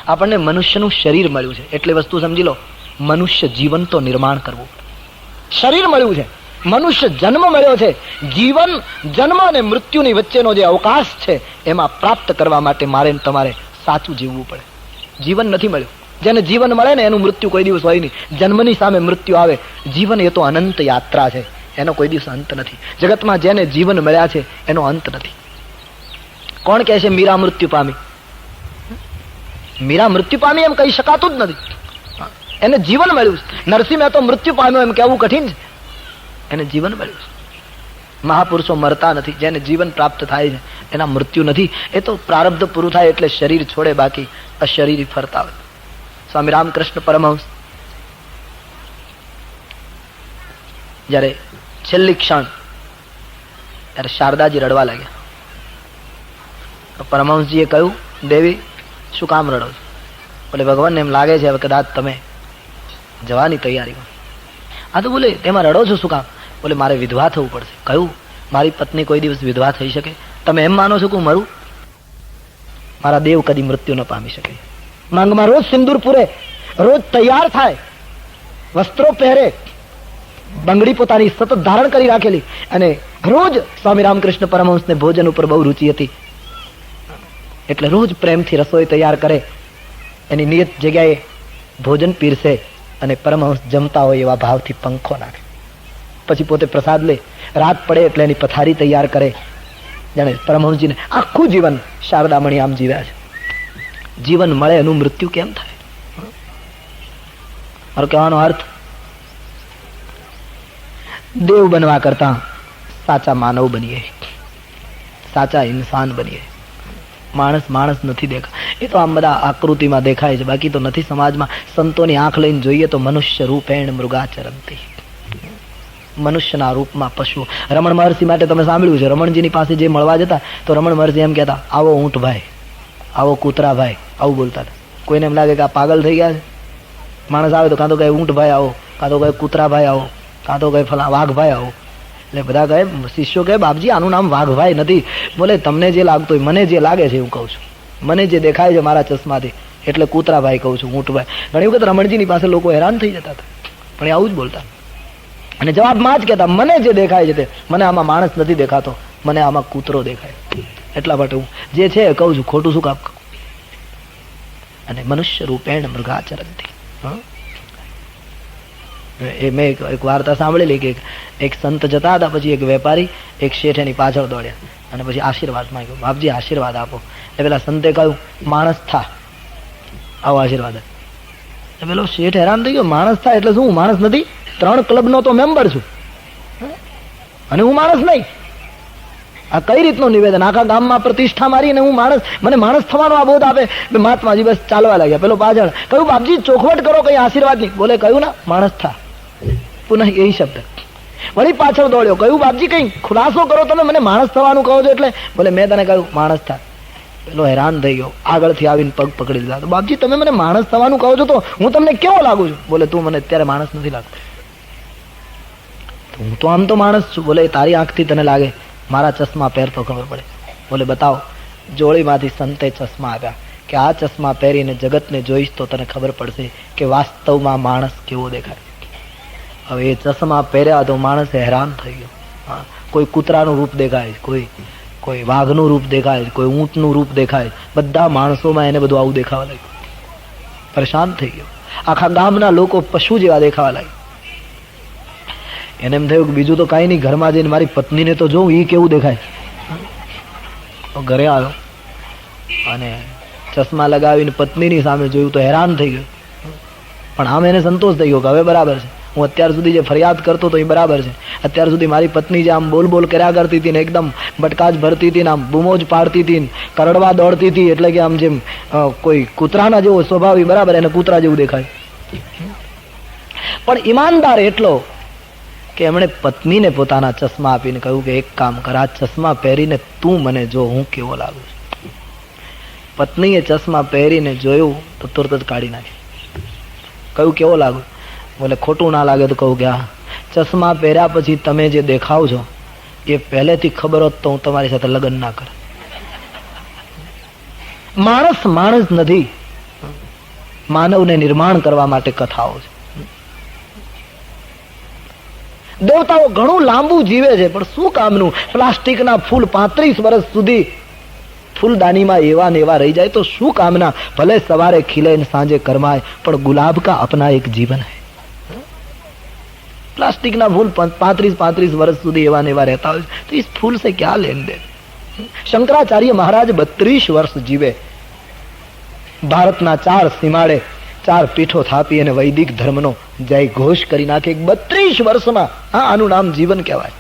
આપણને મનુષ્યનું શરીર મળ્યું છે એટલે વસ્તુ સમજી લો, મનુષ્ય જીવન તો નિર્માણ કરવું. શરીર મળ્યું છે, મનુષ્ય જન્મ મળ્યો છે. જીવન, જન્મ અને મૃત્યુની વચ્ચેનો જે અવકાશ છે એમાં પ્રાપ્ત કરવા માટે મારે તમારે સાચું જીવવું પડે. જીવન નથી મળ્યું. જેને જીવન મળે ને એનું મૃત્યુ કોઈ દિવસ હોય નહીં. જન્મની સામે મૃત્યુ આવે. જીવન એ તો અનંત યાત્રા છે, એનો કોઈ દિવસ અંત નથી. જગતમાં જેને જીવન મળ્યા છે એનો અંત નથી. કોણ કહે છે મીરા મૃત્યુ પામી? મીરા મૃત્યુ પામી એમ કહી શકાતું જ નથી. એને જીવન મળ્યું છે. નરસિંહ મહેતો મૃત્યુ પામ્યો એમ કહેવું કઠિન છે. એને જીવન મળ્યું છે. મહાપુરુષો મરતા નથી. જેને જીવન પ્રાપ્ત થાય છે એના મૃત્યુ નથી. એ તો પ્રારબ્ધ પૂરું થાય એટલે શરીર છોડે, બાકી અશરીરી ફરતા હોય. સ્વામી રામકૃષ્ણ પરમહંસ જયારે છેલ્લી ક્ષણ, ત્યારે શારદાજી રડવા લાગ્યા. પરમહંસજીએ કહ્યું, દેવી શું કામ રડો છો? બોલે ભગવાનને એમ લાગે છે હવે કદાચ તમે જવાની તૈયારીમાં. આ તો બોલે તેમાં રડો છો શું કામ? બોલે મારે વિધવા થવું પડશે. કહ્યું મારી પત્ની કોઈ દિવસ વિધવા થઈ શકે? તમે એમ માનો છો કે હું મરું? મારા દેવ કદી મૃત્યુ ન પામી શકે. માંગમાં રોજ સિંદૂર પૂરે, રોજ તૈયાર થાય, વસ્ત્રો પહેરે, બંગડી પોતાની સતત ધારણ કરી રાખેલી, અને રોજ સ્વામી રામકૃષ્ણ પરમહંસને ભોજન ઉપર બહુ રુચિ હતી એટલે રોજ પ્રેમથી રસોઈ તૈયાર કરે, એની નિયત જગ્યાએ ભોજન પીરસે અને પરમહંસ જમતા હોય એવા ભાવથી પંખો નાખે. પછી પોતે પ્રસાદ લે. રાત પડે એટલે એની પથારી તૈયાર કરે. જાણે પરમહંસજીને આખું જીવન શારદામણી આમ જીવ્યા છે. જીવન મળે એનું મૃત્યુ કેમ થાય? મારો કહેવાનો અર્થ, દેવ બનવા કરતા સાચા માનવ બનીએ, સાચા ઇન્સાન બનીએ. માણસ નથી દેખા. એ તો આમ બધા આકૃતિમાં દેખાય છે, બાકી તો નથી. સમાજમાં સંતોની આંખ લઈને જોઈએ તો મનુષ્ય રૂપેણ મૃગાચરંતી, મનુષ્યના રૂપમાં પશુ. રમણ મહર્ષિ માટે તમે સાંભળ્યું છે, રમણજીની પાસે જે મળવા જતા તો રમણ મહર્ષિ એમ કહેતા, આવો ઊંટ ભાઈ, આવો કૂતરા ભાઈ, આવું બોલતા હતા. કોઈને એમ લાગે કે આ પાગલ થઈ ગયા છે. માણસ આવે તો કાં તો કહે ઊંટ ભાઈ આવો, કાં તો કહે કૂતરા ભાઈ આવો, કાં તો કહે ફલા વાઘ ભાઈ આવો. એટલે બધા કહે, શિષ્યો કહે બાપજી આનું નામ વાઘભાઈ નથી. બોલે તમને જે લાગતું હોય, મને જે લાગે છે એવું કહું છું, મને જે દેખાય છે મારા ચશ્માથી એટલે કૂતરાભાઈ કહું છું, ઊંટભાઈ. ઘણી વખત રમણજીની પાસે લોકો હેરાન થઈ જતા હતા, પણ એ આવું જ બોલતા. અને જવાબમાં જ કહેતા, મને જે દેખાય છે તે, મને આમાં માણસ નથી દેખાતો, મને આમાં કૂતરો દેખાય. એટલા માટે હું જે છે એ કહું છું, ખોટું શું કામ કહું? અને મનુષ્ય રૂપેણ મૃગાચરંતી. એ મેં એક વાર્તા સાંભળેલી કે એક સંત જતા હતા, પછી એક વેપારી એક શેઠ એની પાછળ દોડ્યા અને પછી આશીર્વાદ માંગ્યો, બાપજી આશીર્વાદ આપો. એટલે પેલા સંતે કહ્યું માણસ થા, આવો આશીર્વાદ. પેલો શેઠ હેરાન થઈ ગયો, માણસ થાય એટલે શું? હું માણસ નથી, 3 ક્લબનો તો મેમ્બર છું અને હું માણસ નહીં. આ કઈ રીતનું નિવેદન? આખા ગામમાં પ્રતિષ્ઠા મારી અને હું માણસ, મને માણસ થવાનો આ બોધ આપે. મહાત્માજી બસ ચાલવા લાગ્યા. પેલો પાછળ કહ્યું બાપજી ચોખવટ કરો, કઈ આશીર્વાદ નહીં. બોલે કહ્યું ના માણસ થા, પુનઃ એ શબ્દ. વળી પાછળ દોડ્યો, કહ્યું બાપજી કઈ ખુલાસો કરો, તમે મને માણસ થવાનું કહો છો એટલે. બોલે મેં તને કહ્યું માણસ થા. પેલો હેરાન થઈ ગયો, આગળથી આવીને પગ પકડી લીધા. તો બાપજી તમે મને માણસ થવાનું કહો છો તો હું તમને કેવો લાગુ છું? બોલે તું મને અત્યારે માણસ નથી લાગતો. હું તો આમ તો માણસ છું. બોલે તારી આંખથી તને લાગે, મારા ચશ્મા પહેર તો ખબર પડે. બોલે બતાવો. જોડીમાંથી સંતે ચશ્મા આપ્યા કે આ ચશ્મા પહેરીને જગતને જોઈશ તો તને ખબર પડશે કે વાસ્તવમાં માણસ કેવો દેખાય. હવે એ ચશ્મા પહેર્યા તો માણસ હેરાન થઈ ગયો. હા, કોઈ કૂતરાનું રૂપ દેખાય, કોઈ વાઘનું રૂપ દેખાય, કોઈ ઊંટનું રૂપ દેખાય. બધા માણસોમાં એને બધું આવું દેખાવા લાગ્યું. પરેશાન થઈ ગયો. આખા ગામના લોકો પશુ જેવા દેખાવા લાગ્યા. એને એમ થયું કે બીજું તો કાંઈ નહીં, ઘરમાં જઈને મારી પત્નીને તો જોઉં એ કેવું દેખાય. તો ઘરે આવ્યો અને ચશ્મા લગાવીને પત્નીની સામે જોયું તો હેરાન થઈ ગયો. પણ આમ એને સંતોષ થઈ ગયો કે હવે બરાબર છે, હું અત્યાર સુધી જે ફરિયાદ કરતો તો એ બરાબર છે. અત્યાર સુધી મારી પત્ની જે આમ બોલ બોલ કર્યા કરતી હતી ને, એકદમ બટકા જ ભરતી હતી ને, આમ બૂમો જ પાડતી હતી ને, કરડવા દોડતી હતી, એટલે કે આમ જેમ કોઈ કૂતરાના જેવો સ્વભાવ, બરાબર એને કૂતરા જેવું દેખાય. પણ ઈમાનદાર એટલો કે એમણે પત્નીને પોતાના ચશ્મા આપીને કહ્યું કે એક કામ કર, આ ચશ્મા પહેરીને તું મને જો હું કેવો લાગુ છું. પત્નીએ ચશ્મા પહેરીને જોયું તો તુરત જ કાઢી નાખી. કહ્યું કેવો લાગુ? બોલે ખોટું ના લાગે તો કહું કે હા, ચશ્મા પહેર્યા પછી તમે જે દેખાવ છો એ પહેલેથી ખબર હોત તો હું તમારી સાથે લગ્ન ના કર. માણસ નથી. માનવને નિર્માણ કરવા માટે કથાઓ છે. દેવતાઓ ઘણું લાંબુ જીવે છે, પણ શું કામનું? પ્લાસ્ટિકના ફૂલ 35 વર્ષ સુધી ફૂલદાનીમાં એવા ને એવા રહી જાય તો શું કામના? ભલે સવારે ખીલે ને સાંજે કરમાય, પણ ગુલાબ કા અપના એક જીવન है. प्लास्टिकना फूल 35 वर्ष સુધી એવા ને એવા રહેતા હોય તો इस फूल से क्या लेन देन? શંકરાચાર્ય મહારાજ 32 વર્ષ જીવે, ભારતના 4 સીમાડે 4 પીઠો થાપી અને વૈદિક ધર્મનો જય ઘોષ કરી નાખે 32 વર્ષમાં. આનું નામ જીવન કહેવાય.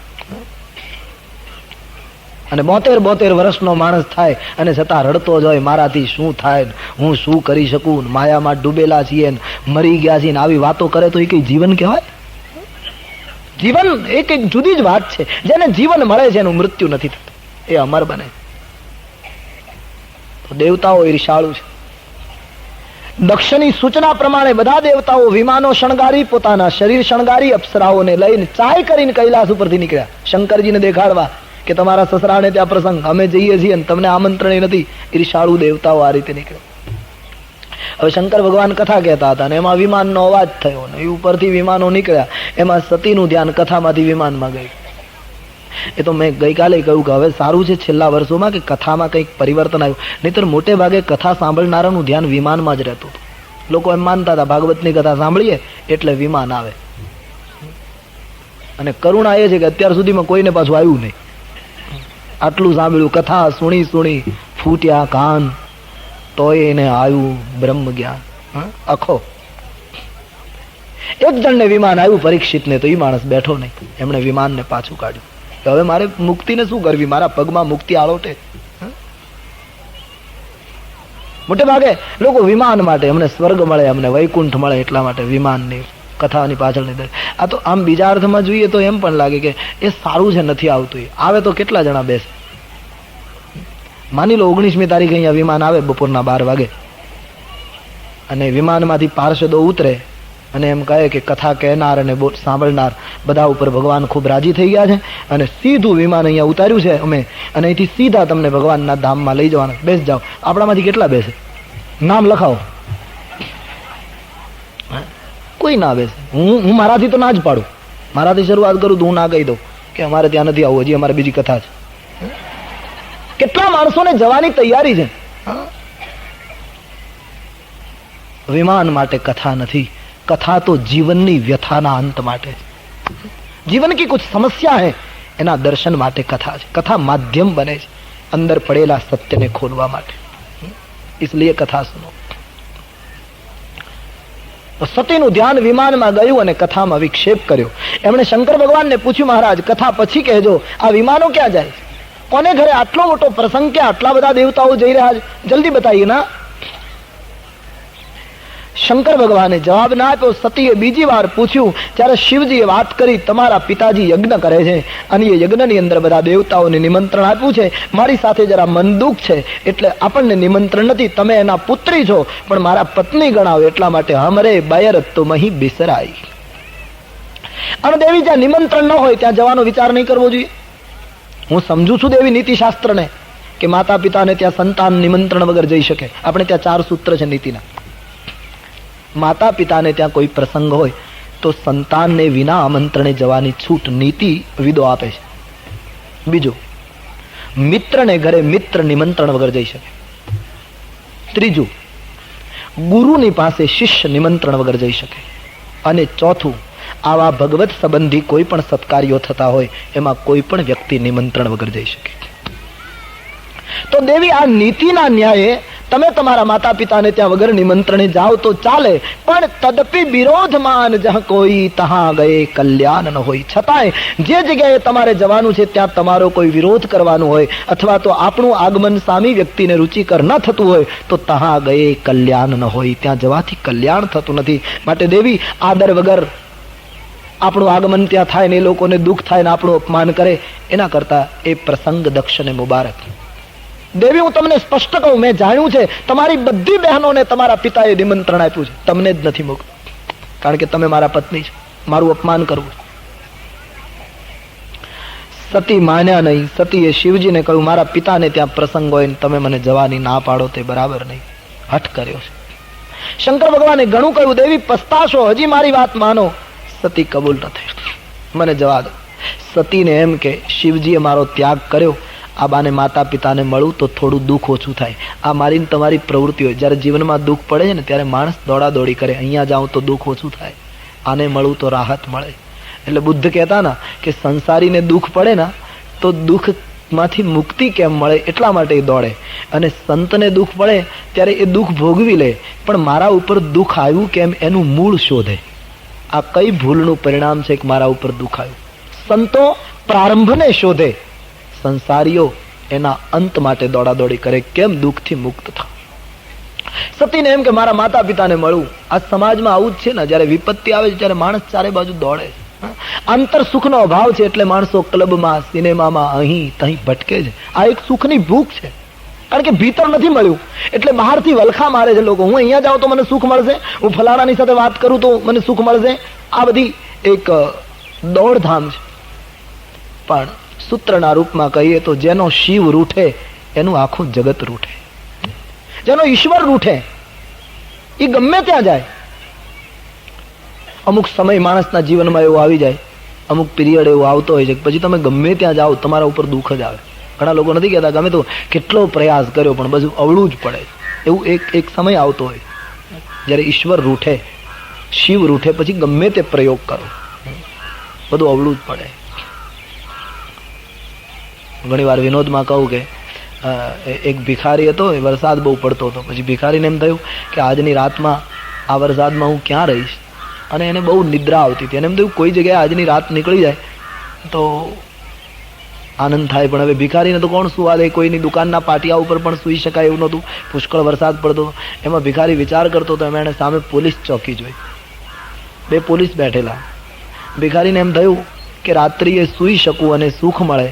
અને 72 વર્ષનો માણસ થાય અને છતાં રડતો જ હોય, મારાથી શું થાય, હું શું કરી શકું, માયામાં ડૂબેલા છીએ, મરી ગયા છીએ, આવી વાતો કરે તો એ કઈ જીવન કહેવાય? જીવન એક જુદી જ વાત છે. જેને જીવન મળે છે એનું મૃત્યુ નથી થતું, એ અમર બને. તો દેવતાઓ ઈર્ષાળુ છે. દક્ષની સૂચના પ્રમાણે બધા દેવતાઓ વિમાનો શણગારી, પોતાના શરીર શણગારી, અપ્સરાઓને લઈને ચાય કરીને કૈલાસ ઉપરથી નીકળ્યા શંકરજીને દેખાડવા કે તમારા સસરાને ત્યાં પ્રસંગ, અમે જઈએ છીએ અને તમને આમંત્રણ નથી. ઈર્ષાળુ દેવતાઓ આ રીતે નીકળ્યા. હવે શંકર ભગવાન કથા કહેતા હતા અને એમાં વિમાનનો અવાજ થયો ને એ ઉપરથી વિમાનો નીકળ્યા. એમાં સતીનું ધ્યાન કથામાંથી વિમાનમાં ગયું. એ તો મેં ગઈકાલે કહ્યું કે હવે સારું છે છેલ્લા વર્ષોમાં કે કથામાં કંઈક પરિવર્તન આવ્યું, નહીતર મોટે ભાગે કથા સાંભળનારાનું ધ્યાન વિમાનમાં જ રહેતું હતું. લોકો એમ માનતા હતા ભાગવતની કથા સાંભળીએ એટલે વિમાન આવે. અને કરુણા એ છે કે અત્યાર સુધીમાં કોઈને પાછું આવ્યું નહીં. આટલું સાંભળ્યું, કથા સુણી ફૂટ્યા કાન, તોય એને આવ્યું બ્રહ્મ જ્ઞાન આખો. એક જણને વિમાન આવ્યું પરીક્ષિતને, તો એ માણસ બેઠો નહીં, એમણે વિમાનને પાછું કાઢ્યું. હવે મારે મુક્તિને શું કરવી, મારા પગમાં મુક્તિ આળોટે. મોટે ભાગે લોકો વિમાન માટે, અમને સ્વર્ગ મળે, અમને વૈકુંઠ મળે એટલા માટે વિમાનની કથાની પાછળ નહીં. આ તો આમ બીજા અર્થમાં જોઈએ તો એમ પણ લાગે કે એ સારું છે, નથી આવતું. આવે તો કેટલા જણા બેસે? માની લો 19મી તારીખે અહીંયા વિમાન આવે બપોરના 12 વાગે અને વિમાનમાંથી પાર્ષદો ઉતરે અને એમ કહે કે કથા કહેનાર અને સાંભળનાર બધા ઉપર ભગવાન ખૂબ રાજી થઈ ગયા છે અને સીધું વિમાન અહીંયા ઉતાર્યું છે અમે, અને અહીંથી સીધા તમને ભગવાનના ધામમાં લઈ જવાના, બેસ જાઓ. આપણામાંથી કેટલા બેસે? નામ લખાવો. કોઈ ના બેસે. હું મારાથી તો ના જ પાડું. મારાથી શરૂઆત કરું તો હું ના કહી દઉં કે અમારે ત્યાં નથી આવવું, હજી અમારે બીજી કથા છે. કેટલા માણસોને જવાની તૈયારી છે. વિમાન માટે કથા નથી, कथा तो जीवननी व्यथाना अंत માટે, जीवन की कुछ समस्या है એના દર્શન માટે કથા છે. કથા માધ્યમ બને છે અંદર પડેલા સત્યને ખોલવા માટે. इसलिए कथा सुनो. સતીનું ધ્યાન વિમાનમાં ગયું અને કથામાં વિક્ષેપ કર્યો. એમણે શંકર ભગવાનને પૂછ્યું, મહારાજ કથા પછી કહેજો, આ વિમાનો ક્યાં જાય? કોને ઘરે આટલો મોટો પ્રસંગ, કે આટલા બધા દેવતાઓ જઈ રહ્યા છે, જલ્દી બતાવીએ ના. શંકર ભગવાને જવાબ ના આપ્યો. સતીએ બીજી વાર પૂછ્યું ત્યારે શિવજીએ વાત કરી, તમારા પિતાજી યજ્ઞ કરે છે અને એ યજ્ઞની અંદર બધા દેવતાઓને નિમંત્રણ આપ્યું છે. મારી સાથે જરા મન દુઃખ છે એટલે આપણને નિમંત્રણ નથી. તમે એના પુત્રી છો પણ મારા પત્ની ગણાવો, એટલા માટે હમરે બાયર તો મહી બિસરાઈ. અને દેવી જ્યાં નિમંત્રણ ન હોય ત્યાં જવાનો વિચાર નહીં કરવો જોઈએ. હું સમજુ છું દેવી નીતિશાસ્ત્રને કે માતા પિતાને ત્યાં સંતાન નિમંત્રણ વગર જઈ શકે. આપણે ત્યાં 4 સૂત્ર છે નીતિના. માતા પિતાને ત્યાં કોઈ પ્રસંગ હોય તો સંતાનને વિના આમંત્રણે જવાની છૂટ નીતિ વિદો આપે છે. બીજું, મિત્રને ઘરે મિત્ર નિમંત્રણ વગર જઈ શકે. ત્રીજું, ગુરુની પાસે શિષ્ય નિમંત્રણ વગર જઈ શકે. અને ચોથું, આવા ભગવત સંબંધી કોઈ પણ સત્કાર્યો થતા હોય એમાં કોઈ પણ વ્યક્તિ નિમંત્રણ વગર જઈ શકે. તો દેવી આ નીતિના ન્યાયે તમે તમારા માતા પિતાને ત્યાં વગર નિમંત્રણે જાઓ તો ચાલે, પણ તદપી વિરોધમાન જહ કોઈ તહા ગયે કલ્યાણ ન હોય. છતાંય જે જગ્યાએ તમારે જવાનું છે ત્યાં તમારો કોઈ વિરોધ કરવાનો હોય અથવા તો આપણું આગમન સામી વ્યક્તિને રુચિકર ન થતું હોય તો તહા ગયે કલ્યાણ ન હોય, ત્યાં જવાથી કલ્યાણ થતું નથી. માટે દેવી આદર વગર આપણું આગમન ત્યાં થાય ને એ લોકોને દુઃખ થાય ને આપણું અપમાન કરે, એના કરતા એ પ્રસંગ દક્ષને મુબારક. દેવી હું તમને સ્પષ્ટ કહું, મેં જાણ્યું છે તમારી બધી બહેનોને તમારા પિતાએ નિમંત્રણ આપ્યું છે, તમને જ નથી મોકલ્યું કારણ કે તમે મારા પત્ની છો, મારું અપમાન કરવું. સતી માન્યા નહીં. સતીએ શિવજીને કહ્યું, મારા પિતાને ત્યાં પ્રસંગ હોય ને તમે મને જવાની ના પાડો તે બરાબર નહીં. હઠ કર્યો છે. શંકર ભગવાને ઘણું કહ્યું, દેવી પસ્તાશો, હજી મારી વાત માનો. સતી કબૂલ ન થઈ. મને જવા દો. સતીને એમ કે શિવજીએ મારો ત્યાગ કર્યો, આ બાને માતા પિતાને મળું તો થોડું દુઃખ ઓછું થાય. આ મારી તમારી પ્રવૃત્તિ હોય, જ્યારે જીવનમાં દુઃખ પડે છે ને ત્યારે માણસ દોડાદોડી કરે, અહીંયા જાઉં તો દુઃખ ઓછું થાય, આને મળું તો રાહત મળે. એટલે બુદ્ધ કહેતા ના કે સંસારીને દુઃખ પડે ને તો દુઃખ માંથી મુક્તિ કેમ મળે એટલા માટે એ દોડે, અને સંતને દુઃખ પડે ત્યારે એ દુઃખ ભોગવી લે, પણ મારા ઉપર દુઃખ આવ્યું કેમ એનું મૂળ શોધે. આ કઈ ભૂલનું પરિણામ છે કે મારા ઉપર દુઃખ આવ્યું? સંતો પ્રારંભને શોધે, સંસારીઓ એના અંત માટે દોડાદોડી કરે, કેમ દુઃખથી મુક્ત થાવ. સતીને એમ કે મારા માતા પિતાને મળવું. આ સમાજમાં આવું જ છે ને, જયારે વિપત્તિ આવે છે ત્યારે માણસ ચારે બાજુ દોડે. આંતર સુખનો અભાવ છે એટલે માણસો ક્લબમાં, સિનેમામાં, અહીં તહીં ભટકે છે. આ એક સુખની ભૂખ છે, કારણ કે ભીતર નથી મળ્યું એટલે બહારથી વલખા મારે છે લોકો. હું અહીંયા જાઉં તો મને સુખ મળશે, હું ફલાણાની સાથે વાત કરું તો મને સુખ મળશે. આ બધી એક દોડધામ છે. પણ સૂત્રના રૂપમાં કહીએ તો જેનો શિવ રૂઠે એનું આખું જગત રૂઠે, જેનો ઈશ્વર રૂઠે એ ગમે ત્યાં જાય. અમુક સમય માણસના જીવનમાં એવો આવી જાય, અમુક પીરિયડ એવો આવતો હોય છે કે પછી તમે ગમે ત્યાં જાઓ તમારા ઉપર દુઃખ જ આવે. ઘણા લોકો નથી કહેતા ગમે તો કેટલો પ્રયાસ કર્યો પણ બધું અવળું જ પડે. એવું એક સમય આવતો હોય જ્યારે ઈશ્વર રૂઠે, શિવ રૂઠે, પછી ગમે તે પ્રયોગ કરો બધું અવળું જ પડે. ઘણી વાર વિનોદમાં કહું કે એક ભિખારી હતો, વરસાદ બહુ પડતો હતો. પછી ભિખારીને એમ થયું કે આજની રાતમાં આ વરસાદમાં હું ક્યાં રહીશ, અને એને બહુ નિદ્રા આવતી હતી. એને એમ થયું કોઈ જગ્યાએ આજની રાત નીકળી જાય તો આનંદ થાય. પણ હવે ભિખારીને તો કોણ સુવા દે? કોઈની દુકાનના પાટિયા ઉપર પણ સૂઈ શકાય એવું નહોતું, પુષ્કળ વરસાદ પડતો. એમાં ભિખારી વિચાર કરતો હતો, એમાં એને સામે પોલીસ ચોકી જોઈ, 2 પોલીસ બેઠેલા. ભિખારીને એમ થયું કે રાત્રિએ સૂઈ શકું અને સુખ મળે,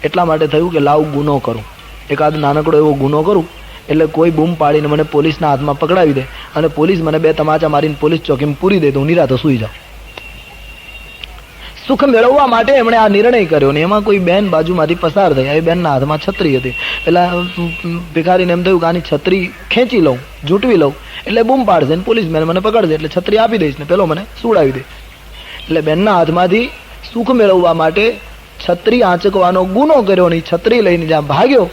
એટલા માટે થયું કે લાવ ગુનો કરું, એકાદ નાનકડો એવો ગુનો કરું એટલે કોઈ બૂમ પાડીને મને પોલીસના હાથમાં પકડાવી દે અને પોલીસ મને 2 તમાચા મારીને પોલીસ ચોકીમાં પૂરી દે તો હું નિરાતો સૂઈ જાઉં. સુખ મેળવવા માટે એમણે આ નિર્ણય કર્યો. ને એમાં કોઈ બેન બાજુમાંથી પસાર થઈ, એ બેનના હાથમાં છત્રી હતી. પેલા ભિખારીને એમ થયું કે આની છત્રી ખેંચી લઉં, ઝૂંટવી લઉં એટલે બૂમ પાડશે ને પોલીસ મને પકડશે એટલે છત્રી આપી દઈશ ને પેલો મને સુડાવી દે. એટલે બેનના હાથમાંથી સુખ મેળવવા માટે છત્રી આંચકવાનો ગુનો કર્યો. ને છત્રી લઈને જ્યાં ભાગ્યો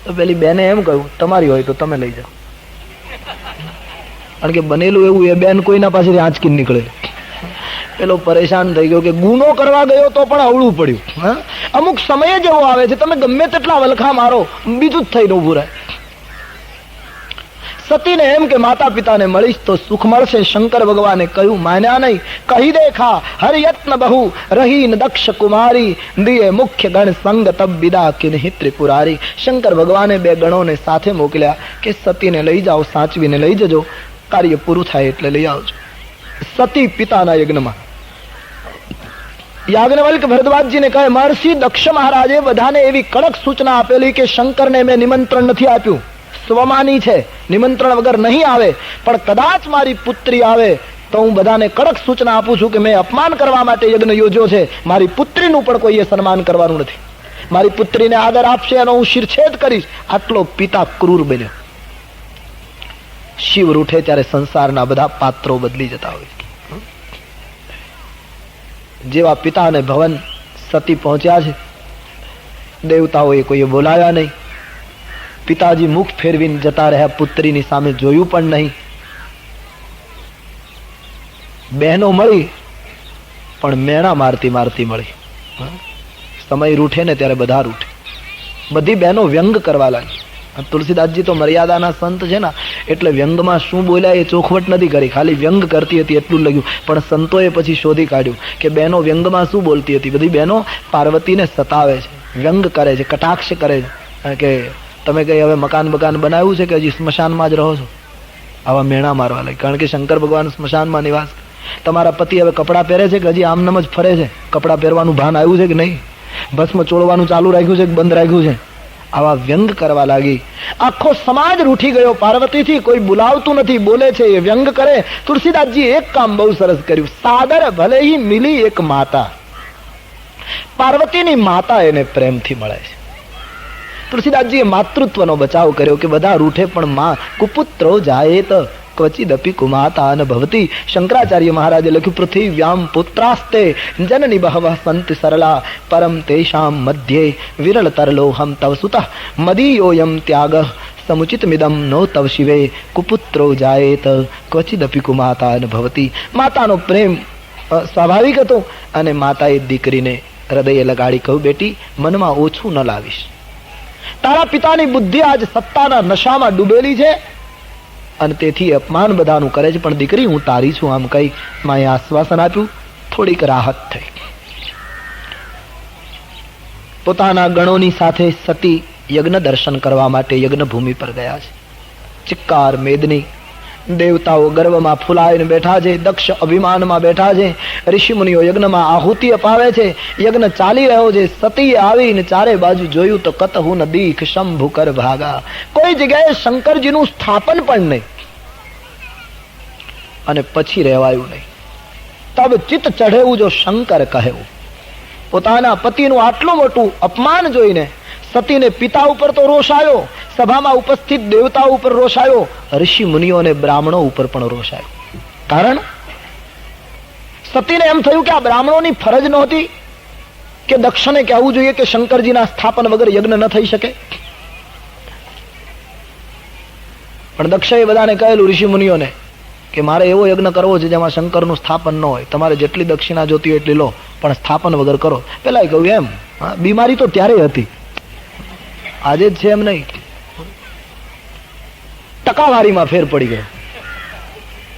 તો પેલી બેને એમ કહ્યું તમારી હોય તો તમે લઈ જાઓ. કારણ કે બનેલું એવું એ બેન કોઈના પાસેથી આંચકીને નીકળે. પેલો પરેશાન થઈ ગયો કે ગુનો કરવા ગયો તો પણ અવળું પડ્યું. અમુક સમય જ એવો આવે છે તમે ગમે તેટલા વલખા મારો બીજું જ થઈને ઉભું રહે. સતીને એમ કે માતા પિતાને મળીશ તો સુખ મળશે. શંકર ભગવાને કહ્યું, માન્યા નહીં. કહી દેખા હરિયત્ન બહુ રહીન દક્ષ કુમારી, દિયે મુખ્ય ગણ સંગ તબ વિદા કિન્હી ત્રિપુરારી. શંકર ભગવાને 2 ગણોને સાથે મોકલ્યા કે સતીને લઈ જાઓ, સાચવીને લઈ જજો, કાર્ય પૂરું થાય એટલે લઈ આવજો. સતી પિતાના યજ્ઞમાં યાજ્ઞવલ્ક ભરદ્વાજજીને કહે, મહર્ષિ દક્ષ મહારાજે બધાને એવી કડક સૂચના આપેલી કે શંકરને મેં નિમંત્રણ નથી આપ્યું, સ્વમાની છે, નિમંત્રણ વગર નહીં આવે, પણ કદાચ મારી પુત્રી આવે તો હું બધાને કડક સૂચના આપું છું કે મેં અપમાન કરવા માટે યજ્ઞ યોજ્યો છે. મારી પુત્રીનું પણ કોઈએ સન્માન કરવાનું નથી. મારી પુત્રીને આદર આપશે એનો હું શિરછેદ કરીશ. આટલો પિતા ક્રૂર બન્યો. શિવ રૂઠે ત્યારે સંસારના બધા પાત્રો બદલી જતા હોય. જેવા પિતા અને ભવન સતી પહોંચ્યા છે, દેવતાઓએ કોઈએ બોલાવ્યા નહીં. પિતાજી મુખ ફેરવીને જતા રહ્યા, પુત્રીની સામે જોયું પણ નહીં. બહેનો મળી પણ મેણા મારતી મારતી મળી. સમય રૂઠે ને ત્યારે બધા રૂઠે. બધી બહેનો વ્યંગ કરવા લાગી. તુલસીદાસજી તો મર્યાદાના સંત છે ને એટલે વ્યંગમાં શું બોલ્યા એ ચોખવટ નથી કરી, ખાલી વ્યંગ કરતી હતી એટલું લખ્યું. પણ સંતોએ પછી શોધી કાઢ્યું કે બહેનો વ્યંગમાં શું બોલતી હતી. બધી બહેનો પાર્વતીને સતાવે છે, વ્યંગ કરે છે, કટાક્ષ કરે છે કે તમે કઈ હવે મકાન બનાવ્યું છે કે હજી સ્મશાનમાં જ રહો છો. આવા મેણા મારવા લાગે. કારણ કે શંકર ભગવાન સ્મશાનમાં નિવાસ. તમારા પતિ હવે કપડાં પહેરે છે કે હજી આમનામ જ ફરે છે? કપડાં પહેરવાનું ભાન આવ્યું છે કે નહીં? ભસ્મ ચોળવાનું ચાલુ રાખ્યું છે કે બંધ રાખ્યું છે? આવા વ્યંગ કરવા લાગી. આખો સમાજ રૂઠી ગયો પાર્વતીથી. કોઈ બોલાવતું નથી, બોલે છે એ વ્યંગ કરે. તુલસીદાસજી એક કામ બહુ સરસ કર્યું. સાદર ભલે હી મિલી એક માતા, પાર્વતીની માતા એને પ્રેમથી મળે છે. તુલસીદાસજીએ માતૃત્વનો બચાવ કર્યો કે બધા રૂઠે પણ માં કુપુત્રો જાય તો ક્વચિદપી કુમાતા ન ભવતી. શંકરાચાર્ય મહારાજે લખ્યું, પૃથિવ્યામ પુત્રાસ્તે જનની બહવઃ સંતિ સરલા પરમ તેષામ મધ્યે વિરલ તરલોહમ તવ સુતઃ મદીયોયમ ત્યાગઃ સમુચિતમિદમ નો તવ શિવે કુપુત્રો જાયેત ક્વચિદપી કુમાતા ન ભવતી. માતાનો પ્રેમ સ્વાભાવિક હતો અને માતાએ દીકરીને હૃદયે લગાડી કહ્યું, બેટી મનમાં ઓછું ન લાવીશ. તારા પિતાની બુદ્ધિ આજ સત્તાના નશામાં ડૂબેલી છે અને તેથી અપમાન બધાનું કરે છે, પણ દીકરી હું તારી છું આમ કહી માએ આશ્વાસન આપ્યું. થોડીક રાહત થઈ. પોતાના ગણોની સાથે સતી યજ્ઞ દર્શન કરવા માટે યજ્ઞ ભૂમિ પર ગયા છે. ચિક્કાર મેદની દેવતાઓ ગર્વમાં ફૂલાઈને બેઠા છે, દક્ષ અભિમાનમાં બેઠા છે, ઋષિ મુનિઓ યજ્ઞમાં આહુતિ અપાવે છે, યજ્ઞ ચાલી રહ્યો છે. સતીએ આવીને ચારે બાજુ જોયું તો કતહુ ન દીખ શંભુ કર ભાગા. કોઈ જગ્યાએ શંકરજીનું સ્થાપન પણ નહીં અને પછી રહેવાયું નહીં. તબ ચિત્ત ચઢેવું જો શંકર કહેવું. પોતાના પતિનું આટલું મોટું અપમાન જોઈને સતીને પિતા ઉપર તો રોષ આવ્યો, સભામાં ઉપસ્થિત દેવતાઓ ઉપર રોષ આવ્યો, ઋષિ મુનિઓ અને બ્રાહ્મણો ઉપર પણ રોષ આવ્યો. કારણ સતીને એમ થયું કે આ બ્રાહ્મણોની ફરજ નહોતી કે દક્ષને કહેવું જોઈએ કે શંકરજીના સ્થાપન વગર યજ્ઞ ન થઈ શકે. પણ દક્ષએ બધાને કહેલું ઋષિ મુનિઓને કે મારે એવો યજ્ઞ કરવો છે જેમાં શંકરનું સ્થાપન ન હોય. તમારે જેટલી દક્ષિણા જોતી હોય એટલી લો, પણ સ્થાપન વગર કરો. પેલા કહ્યું એમ બીમારી તો ત્યારે હતી, આજે જ છે એમ નહીં. ટકાવારીમાં ફેર પડી ગયો.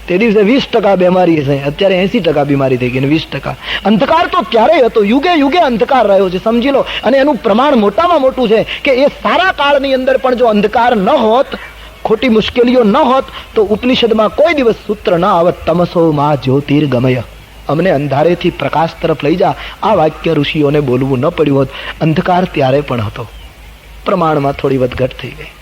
તે દિવસે 20% બીમારી છે, અત્યારે 80% બીમારી થઈ ગઈ ને 20%. અંધકાર તો ક્યારેય હતો, યુગે યુગે અંધકાર રહ્યો છે, સમજી લો. અને એનું પ્રમાણ મોટામાં મોટું છે કે એ સારા કાળની અંદર પણ જો અંધકાર ન હોત, ખોટી મુશ્કેલીઓ ન હોત, તો ઉપનિષદમાં કોઈ દિવસ સૂત્ર ન આવત, તમસો માં જ્યોતિર્ગમય. અમને અંધારેથી પ્રકાશ તરફ લઈ જા. આ વાક્ય ઋષિઓને બોલવું ન પડ્યું હોત. અંધકાર ત્યારે પણ હતો, પ્રમાણમાં થોડી વધઘટ થઈ ગઈ.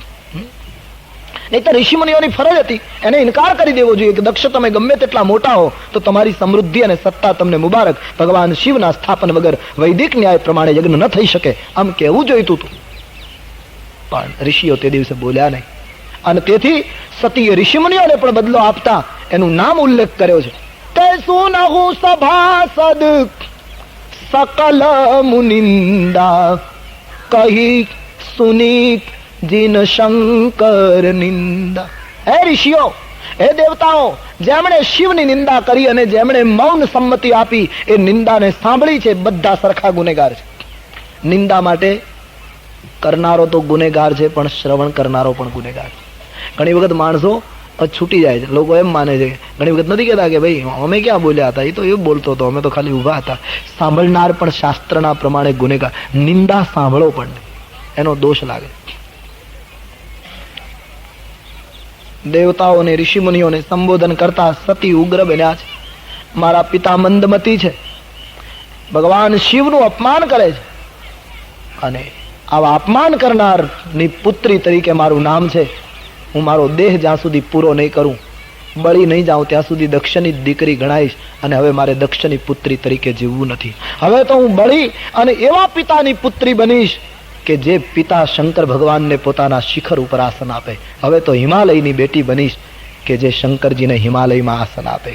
નહીં તો ઋષિ મુનિઓની ફરજ હતી એને ઇનકાર કરી દેવો જોઈએ કે દક્ષ તમે ગમે તેટલા મોટા હો તો તમારી સમૃદ્ધિ અને સત્તા તમને મુબારક. ભગવાન શિવના સ્થાપન વગર વૈદિક ન્યાય પ્રમાણે યજ્ઞ ન થઈ શકે, આમ કહેવું જોઈતું હતું. પણ ઋષિઓ તે દિવસે બોલ્યા નહીં અને તેથી સતીએ ઋષિ મુનિઓને પણ બદલો આપતા એનું નામ ઉલ્લેખ કર્યો છે. તે સુનહુ સભાસદ સકલ મુનિંદા કહી સુની જીન શંકર નિંદા. હે ઋષિઓ, હે દેવતાઓ, જેમણે શિવની નિંદા કરી અને જેમણે મૌન સંમતિ આપી એ નિંદાને સાંભળી છે. બધા સરખા ગુનેગાર છે. નિંદા માટે કરનારો તો ગુનેગાર છે, પણ શ્રવણ કરનારો પણ ગુનેગાર છે. ઘણી વખત માણસો છૂટી જાય છે. લોકો એમ માને છે, ઘણી વખત નથી કહેતા કે ભાઈ અમે ક્યાં બોલ્યા હતા, એ તો એવું બોલતો હતો, અમે તો ખાલી ઊભા હતા. સાંભળનાર પણ શાસ્ત્રના પ્રમાણે ગુનેગાર. નિંદા સાંભળો પણ એનો દોષ લાગે. દેવતાઓને ઋષિ મુનિઓને સંબોધન કરતા સતી ઉગ્ર બન્યા છે. મારા પિતા મંદમતી છે, ભગવાન શિવનું અપમાન કરે છે અને આવા અપમાન કરનારની પુત્રી તરીકે મારું નામ છે. હું મારો દેહ જ્યાં સુધી પૂરો નહીં કરું, બળી નહીં જાઉં ત્યાં સુધી દક્ષની દીકરી ગણાઈશ અને હવે મારે દક્ષની પુત્રી તરીકે જીવવું નથી. હવે તો હું બળી અને એવા પિતાની પુત્રી બનીશ કે જે પિતા શંકર ભગવાનને પોતાના શિખર ઉપર આસન આપે. હવે તો હિમાલયની બેટી બનીશ કે જે શંકરજીને હિમાલયમાં આસન આપે.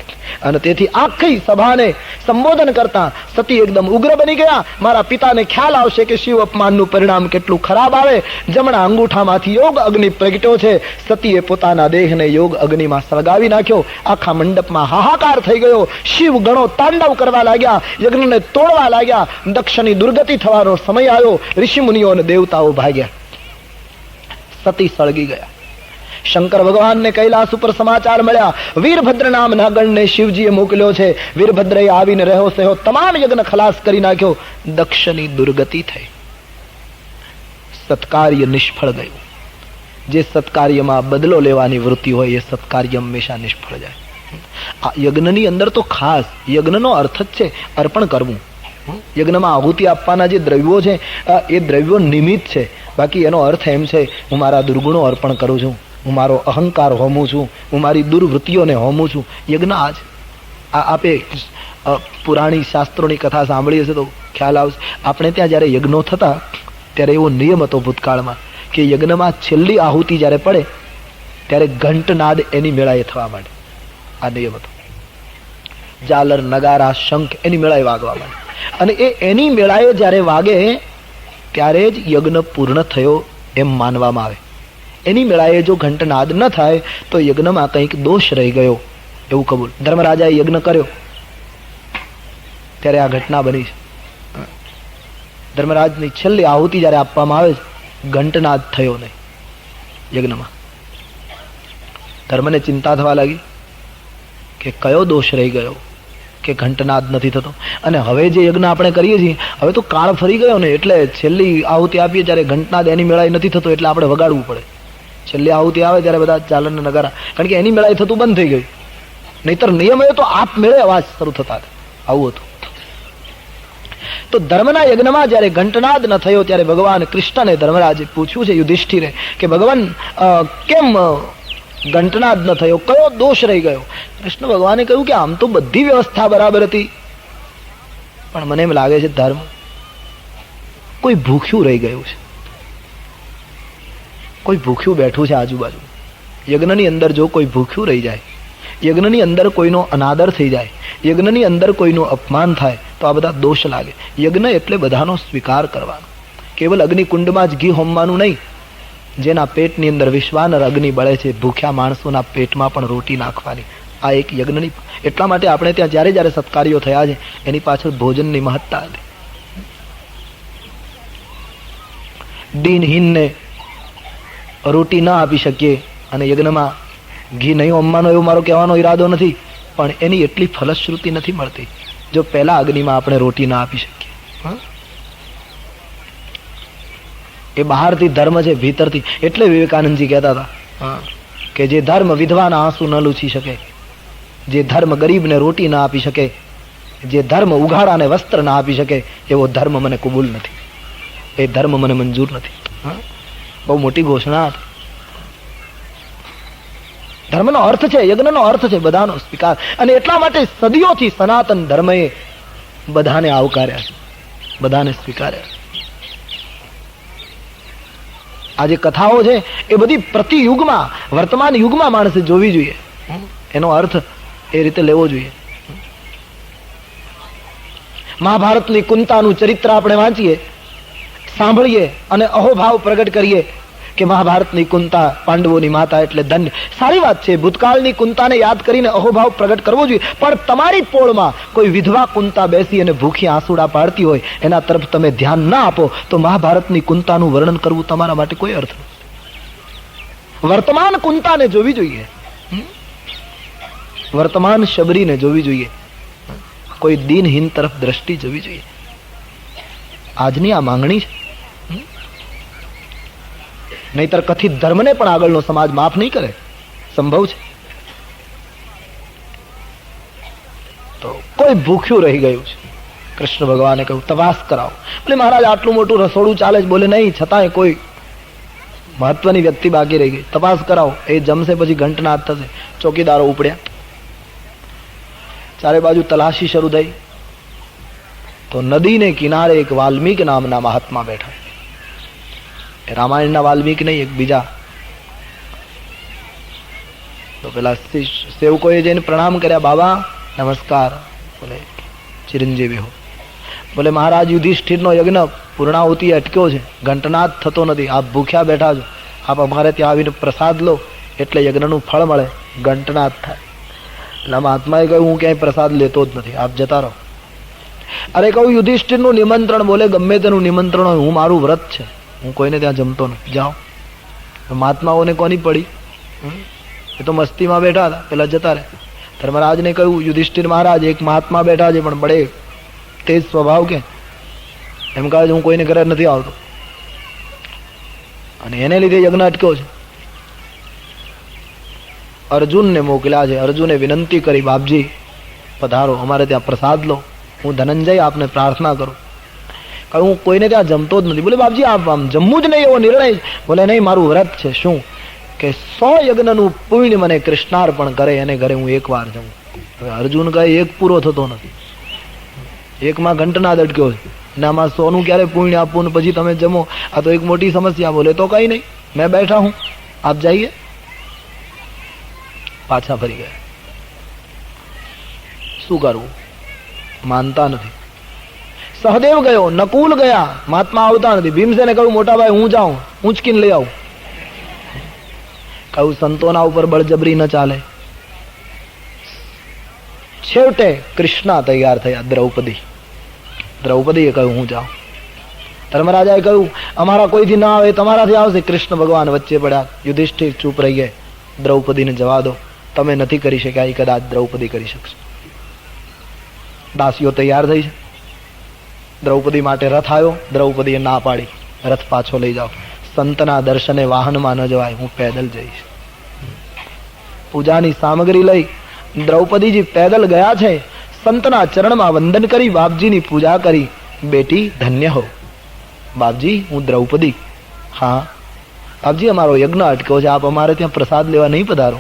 અને તેથી આખી સભાને સંબોધન કરતા સતી એકદમ ઉગ્ર બની ગયા. મારા પિતાને ખ્યાલ આવશે કે શિવ અપમાનનું પરિણામ કેટલું ખરાબ આવે. જમણા અંગૂઠામાંથી યોગ અગ્નિ પ્રગટ્યો છે. સતીએ પોતાના દેહને યોગ અગ્નિમાં સળગાવી નાખ્યો. આખા મંડપમાં હાહાકાર થઈ ગયો. શિવ ગણો તાંડવ કરવા લાગ્યા, યજ્ઞને તોડવા લાગ્યા. દક્ષની દુર્ગતિ થવાનો સમય આવ્યો. ઋષિ મુનિઓ અને દેવતાઓ ભાગ્યા. સતી સળગી ગયા. શંકર ભગવાનને કૈલાસ ઉપર સમાચાર મળ્યા. વીરભદ્ર નામના ગણને શિવજીએ મોકલ્યો છે. વીરભદ્રએ આવીને રહ્યો સહો તમામ યજ્ઞ ખલાસ કરી નાખ્યો. દક્ષની દુર્ગતિ થઈ. સત્કાર્ય નિષ્ફળ ગયું. જે સત્કાર્યમાં બદલો લેવાની વૃત્તિ હોય એ સત્કાર્ય હંમેશા નિષ્ફળ જાય. આ યજ્ઞની અંદર તો ખાસ યજ્ઞનો અર્થ જ છે અર્પણ કરવું. યજ્ઞમાં આહુતિ આપવાના જે દ્રવ્યો છે એ દ્રવ્યો નિમિત્ત છે. બાકી એનો અર્થ એમ છે હું મારા દુર્ગુણો અર્પણ કરું છું, હું મારો અહંકાર હોમું છું, હું મારી દુર્વૃત્તિઓને હોમું છું. યજ્ઞ આજ આપે પુરાણી શાસ્ત્રોની કથા સાંભળી હશે તો ખ્યાલ આવશે. આપણે ત્યાં જ્યારે યજ્ઞો થતા ત્યારે એવો નિયમ હતો ભૂતકાળમાં કે યજ્ઞમાં છેલ્લી આહુતિ જ્યારે પડે ત્યારે ઘંટનાદ એની મેળાએ થવા માંડે. આ નિયમ હતો. ઝાલર, નગારા, શંખ એની મેળાએ વાગવા માંડે. અને એની મેળાએ જ્યારે વાગે ત્યારે જ યજ્ઞ પૂર્ણ થયો એમ માનવામાં આવે. એની મેળાએ જો ઘંટનાદ ન થાય તો યજ્ઞમાં કંઈક દોષ રહી ગયો એવું કબૂલ. ધર્મરાજાએ યજ્ઞ કર્યો ત્યારે આ ઘટના બની છે. ધર્મરાજની છેલ્લી આહુતિ જ્યારે આપવામાં આવે છે, ઘંટનાદ થયો નહીં યજ્ઞમાં. ધર્મને ચિંતા થવા લાગી કે કયો દોષ રહી ગયો કે ઘંટનાદ નથી થતો. અને હવે જે યજ્ઞ આપણે કરીએ છીએ હવે તો કાળ ફરી ગયો ને, એટલે છેલ્લી આહુતિ આપીએ ત્યારે ઘંટનાદ એની મેળાએ નથી થતો એટલે આપણે વગાડવું પડે. છેલ્લી આહુતિ આવે ત્યારે બધા ચાલન નગારા, કારણ કે એની મેળાએ થતું બંધ થઈ ગયું. નહીતર નિયમ એ તો આપ મેળે અવાજ શરૂ થતા. આવું હતું. તો ધર્મના યજ્ઞમાં જ્યારે ઘંટનાદ ન થયો ત્યારે ભગવાન કૃષ્ણને ધર્મરાજે પૂછ્યું છે યુધિષ્ઠિરે કે ભગવાન કેમ ઘંટનાદ ન થયો, કયો દોષ રહી ગયો? કૃષ્ણ ભગવાને કહ્યું કે આમ તો બધી વ્યવસ્થા બરાબર હતી, પણ મને એમ લાગે છે ધર્મ કોઈ ભૂખ્યું રહી ગયું છે, કોઈ ભૂખ્યું બેઠું છે આજુબાજુ. યજ્ઞની અંદર જો કોઈ ભૂખ્યું રહી જાય, યજ્ઞની અંદર કોઈનો અનાદર થઈ જાય, યજ્ઞની અંદર કોઈનું અપમાન થાય તો આ બધા દોષ લાગે. યજ્ઞ એટલે બધાનો સ્વીકાર કરવાનો. કેવલ અગ્નિકુંડમાં જ ઘી હોમવાનું નહીં. જેના પેટની અંદર વિશ્વાનર અગ્નિ બળે છે, ભૂખ્યા માણસોના પેટમાં પણ રોટી નાખવાની. આ એક યજ્ઞની. એટલા માટે આપણે ત્યાં જ્યારે જ્યારે સત્કાર્યો થયા છે એની પાછળ ભોજનની મહત્તા હતી. દિનહીનને રોટી ન આપી શકીએ અને યજ્ઞમાં ઘી નહીં હોમવાનો એવો મારો કહેવાનો ઈરાદો નથી, પણ એની એટલી ફલશ્રુતિ નથી મળતી જો પહેલા અગ્નિમાં આપણે રોટી ના આપી શકીએ. એ બહારથી ધર્મ છે, ભીતરથી. એટલે વિવેકાનંદજી કહેતા હતા કે જે ધર્મ વિધવાના આંસુ ન લૂછી શકે, જે ધર્મ ગરીબને રોટી ના આપી શકે, જે ધર્મ ઉઘાડાને વસ્ત્ર ના આપી શકે, એવો ધર્મ મને કબૂલ નથી, એ ધર્મ મને મંજૂર નથી. બહુ મોટી ઘોષણા હતી. ધર્મનો અર્થ છે, યજ્ઞનો અર્થ છે બધાનો સ્વીકાર. અને એટલા માટે સદીઓથી સનાતન ધર્મએ બધાને આવકાર્યા છે, બધાને સ્વીકાર્યા. આ જે કથાઓ છે એ બધી પ્રતિ યુગમાં, વર્તમાન યુગમાં માણસે જોવી જોઈએ. એનો અર્થ એ રીતે લેવો જોઈએ. મહાભારતની કુંતાનું ચરિત્ર આપણે વાંચીએ, સાંભળીએ અને અહોભાવ પ્રગટ કરીએ કે મહાભારતની કુંતા પાંડવોની માતા એટલે ધન્ય. સારી વાત છે, ભૂતકાળની કુંતાને યાદ કરીને અહોભાવ પ્રગટ કરવો જોઈએ. પણ તમારી પોળમાં કોઈ વિધવા કુંતા બેસી અને ભૂખી આંસુડા પાડતી હોય, એના તરફ તમે ધ્યાન ના આપો તો મહાભારતની કુંતાનું વર્ણન કરવું તમારા માટે કોઈ અર્થ નથી. વર્તમાન કુંતાને જોવી જોઈએ, વર્તમાન શબરીને જોવી જોઈએ, કોઈ દિનહીન તરફ દ્રષ્ટિ જોવી જોઈએ. આજની આ માંગણી છે. નહીતર કથિત ધર્મને પણ આગળનો સમાજ માફ નહીં કરે, સંભવ છે. તો કોઈ ભૂખ્યું રહી ગયું છે, કૃષ્ણ ભગવાને કહ્યું તપાસ કરાવો. બોલે મહારાજ આટલું મોટું રસોડું ચાલે છે. બોલે નહીં, છતાંય કોઈ મહત્વની વ્યક્તિ બાકી રહી ગઈ, તપાસ કરાવો. એ જમશે પછી ઘંટનાદ થશે. ચોકીદારો ઉપડ્યા, ચારે બાજુ તલાશી શરૂ થઈ. તો નદીને કિનારે એક વાલ્મીક નામના મહાત્મા બેઠા. રામાયણના વાલ્મીક નહીં, એક બીજા. તો પેલા સેવકોએ જઈને પ્રણામ કર્યા. બાબા નમસ્કાર. બોલે ચિરંજીવી હો. બોલે મહારાજ યુધિષ્ઠિરનો યજ્ઞ પૂર્ણાહુતિ અટક્યો છે, ઘંટનાદ થતો નથી, આપ ભૂખ્યા બેઠા છો, આપ અમારે ત્યાં આવીને પ્રસાદ લો એટલે યજ્ઞનું ફળ મળે, ઘંટનાદ થાય. એટલે મહાત્માએ કહ્યું હું ક્યાંય પ્રસાદ લેતો જ નથી, આપ જતા રહો. અરે કહું યુધિષ્ઠિરનું નિમંત્રણ, બોલે ગમે તેનું નિમંત્રણ હોય, હું મારું વ્રત છે, હું કોઈને ત્યાં જમતો નથી, જાઓ. મહાત્માઓને કોની પડી? એ તો મસ્તીમાં બેઠા હતા, પેલા જતા રહે. ધર્મરાજને કહ્યું યુધિષ્ઠિર મહારાજ એક મહાત્મા બેઠા છે પણ બડે તેજ સ્વભાવ કે એમ કહે છે હું કોઈને ઘરે નથી આવતો અને એને લીધે યજ્ઞ અટક્યો છે. અર્જુનને મોકલ્યા છે. અર્જુને વિનંતી કરી બાપજી પધારો, અમારે ત્યાં પ્રસાદ લો, હું ધનંજય આપને પ્રાર્થના કરું. કહ્યું હું કોઈને ત્યાં જમતો જ નથી. બોલે બાપજી આપ આમ જમવું જ નહીં એવો નિર્ણય? બોલે નહીં, મારું વ્રત છે. શું કે 100 યજ્ઞનું પુણ્ય મને કૃષ્ણાર્પણ કરે એને ઘરે હું એકવાર જમું. હવે અર્જુન કહે એક પૂરો થતો નથી, એકમાં ઘંટનાદ અટક્યો છે અને આમાં 100નું ક્યારે પુણ્ય આપવું ને પછી તમે જમો, આ તો એક મોટી સમસ્યા. બોલે તો કઈ નહીં, મેં બેઠા હું, આપ જાઈએ. પાછા ફરી ગયા. શું કરવું? માનતા નથી. સહદેવ ગયો, નકુલ ગયા, મહાત્મા આવતા નથી. ભીમસેને કહ્યું મોટા ભાઈ હું જાઉં, ઊંચકીને લઈ આવું. કહ્યું સંતોના ઉપર બળજબરી ન ચાલે. છેવટે કૃષ્ણા તૈયાર થયા, દ્રૌપદીએ કહ્યું હું જાઉં. ધર્મરાજાએ કહ્યું અમારા કોઈથી ના આવે, તમારાથી આવશે. કૃષ્ણ ભગવાન વચ્ચે પડ્યા. યુધિષ્ઠિર ચૂપ રહી ગયા. દ્રૌપદીને જવા દો, તમે નથી કરી શક્યા, કદાચ દ્રૌપદી કરી શકશે. દાસીઓ તૈયાર થઈ છે. દ્રૌપદી માટે રથ આવ્યો. દ્રૌપદીએ ના પાડી, રથ પાછો લઈ જાઓ. સંતના દર્શને વાહનમાં ન જવાય, હું પેદલ જઈશ. પૂજાની સામગ્રી લઈ દ્રૌપદીજી પેદલ ગયા છે. સંતના ચરણમાં વંદન કરી બાપજીની પૂજા કરી. બેટી ધન્ય હો. બાપજી હું દ્રૌપદી. હા બાપજી અમારો યજ્ઞ અટક્યો છે, આપ અમારે ત્યાં પ્રસાદ લેવા નહીં પધારો?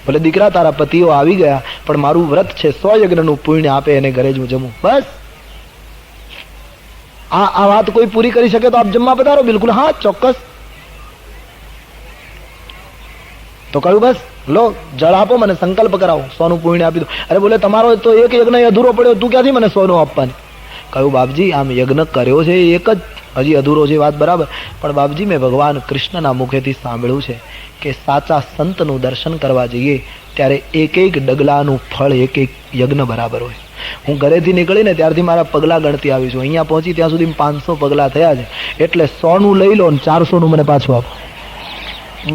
ભલે દીકરા તારા પતિઓ આવી ગયા, પણ મારું વ્રત છે, 100 યજ્ઞનું પુણ્ય આપે એને ઘરે જ હું જમું. બસ આ વાત કોઈ પૂરી કરી શકે તો આપ જમવા પધારો. બિલકુલ હા ચોક્કસ. તો કહ્યું બસ લો જળ આપો, મને સંકલ્પ કરાવો, 100 નું પુણ્ય આપી દો. અરે બોલે તમારો તો એક યજ્ઞ અધૂરો પડ્યો, તું ક્યાંથી મને 100 નું આપવાની? કહ્યું બાપજી આમ યજ્ઞ કર્યો છે એક જ, હજી અધૂરો છે. વાત બરાબર, પણ બાપજી મેં ભગવાન કૃષ્ણના મુખેથી સાંભળ્યું છે કે સાચા સંતનું દર્શન કરવા જઈએ ત્યારે એક એક ડગલાનું ફળ એક એક યજ્ઞ બરાબર હોય. હું ઘરેથી નીકળીને ત્યારથી મારા પગલા ગણતી આવી છું. અહીંયા પહોંચી ત્યાં સુધી 500 પગલા થયા છે, એટલે 100 નું લઈ લો ને 400 નું મને પાછું આપો.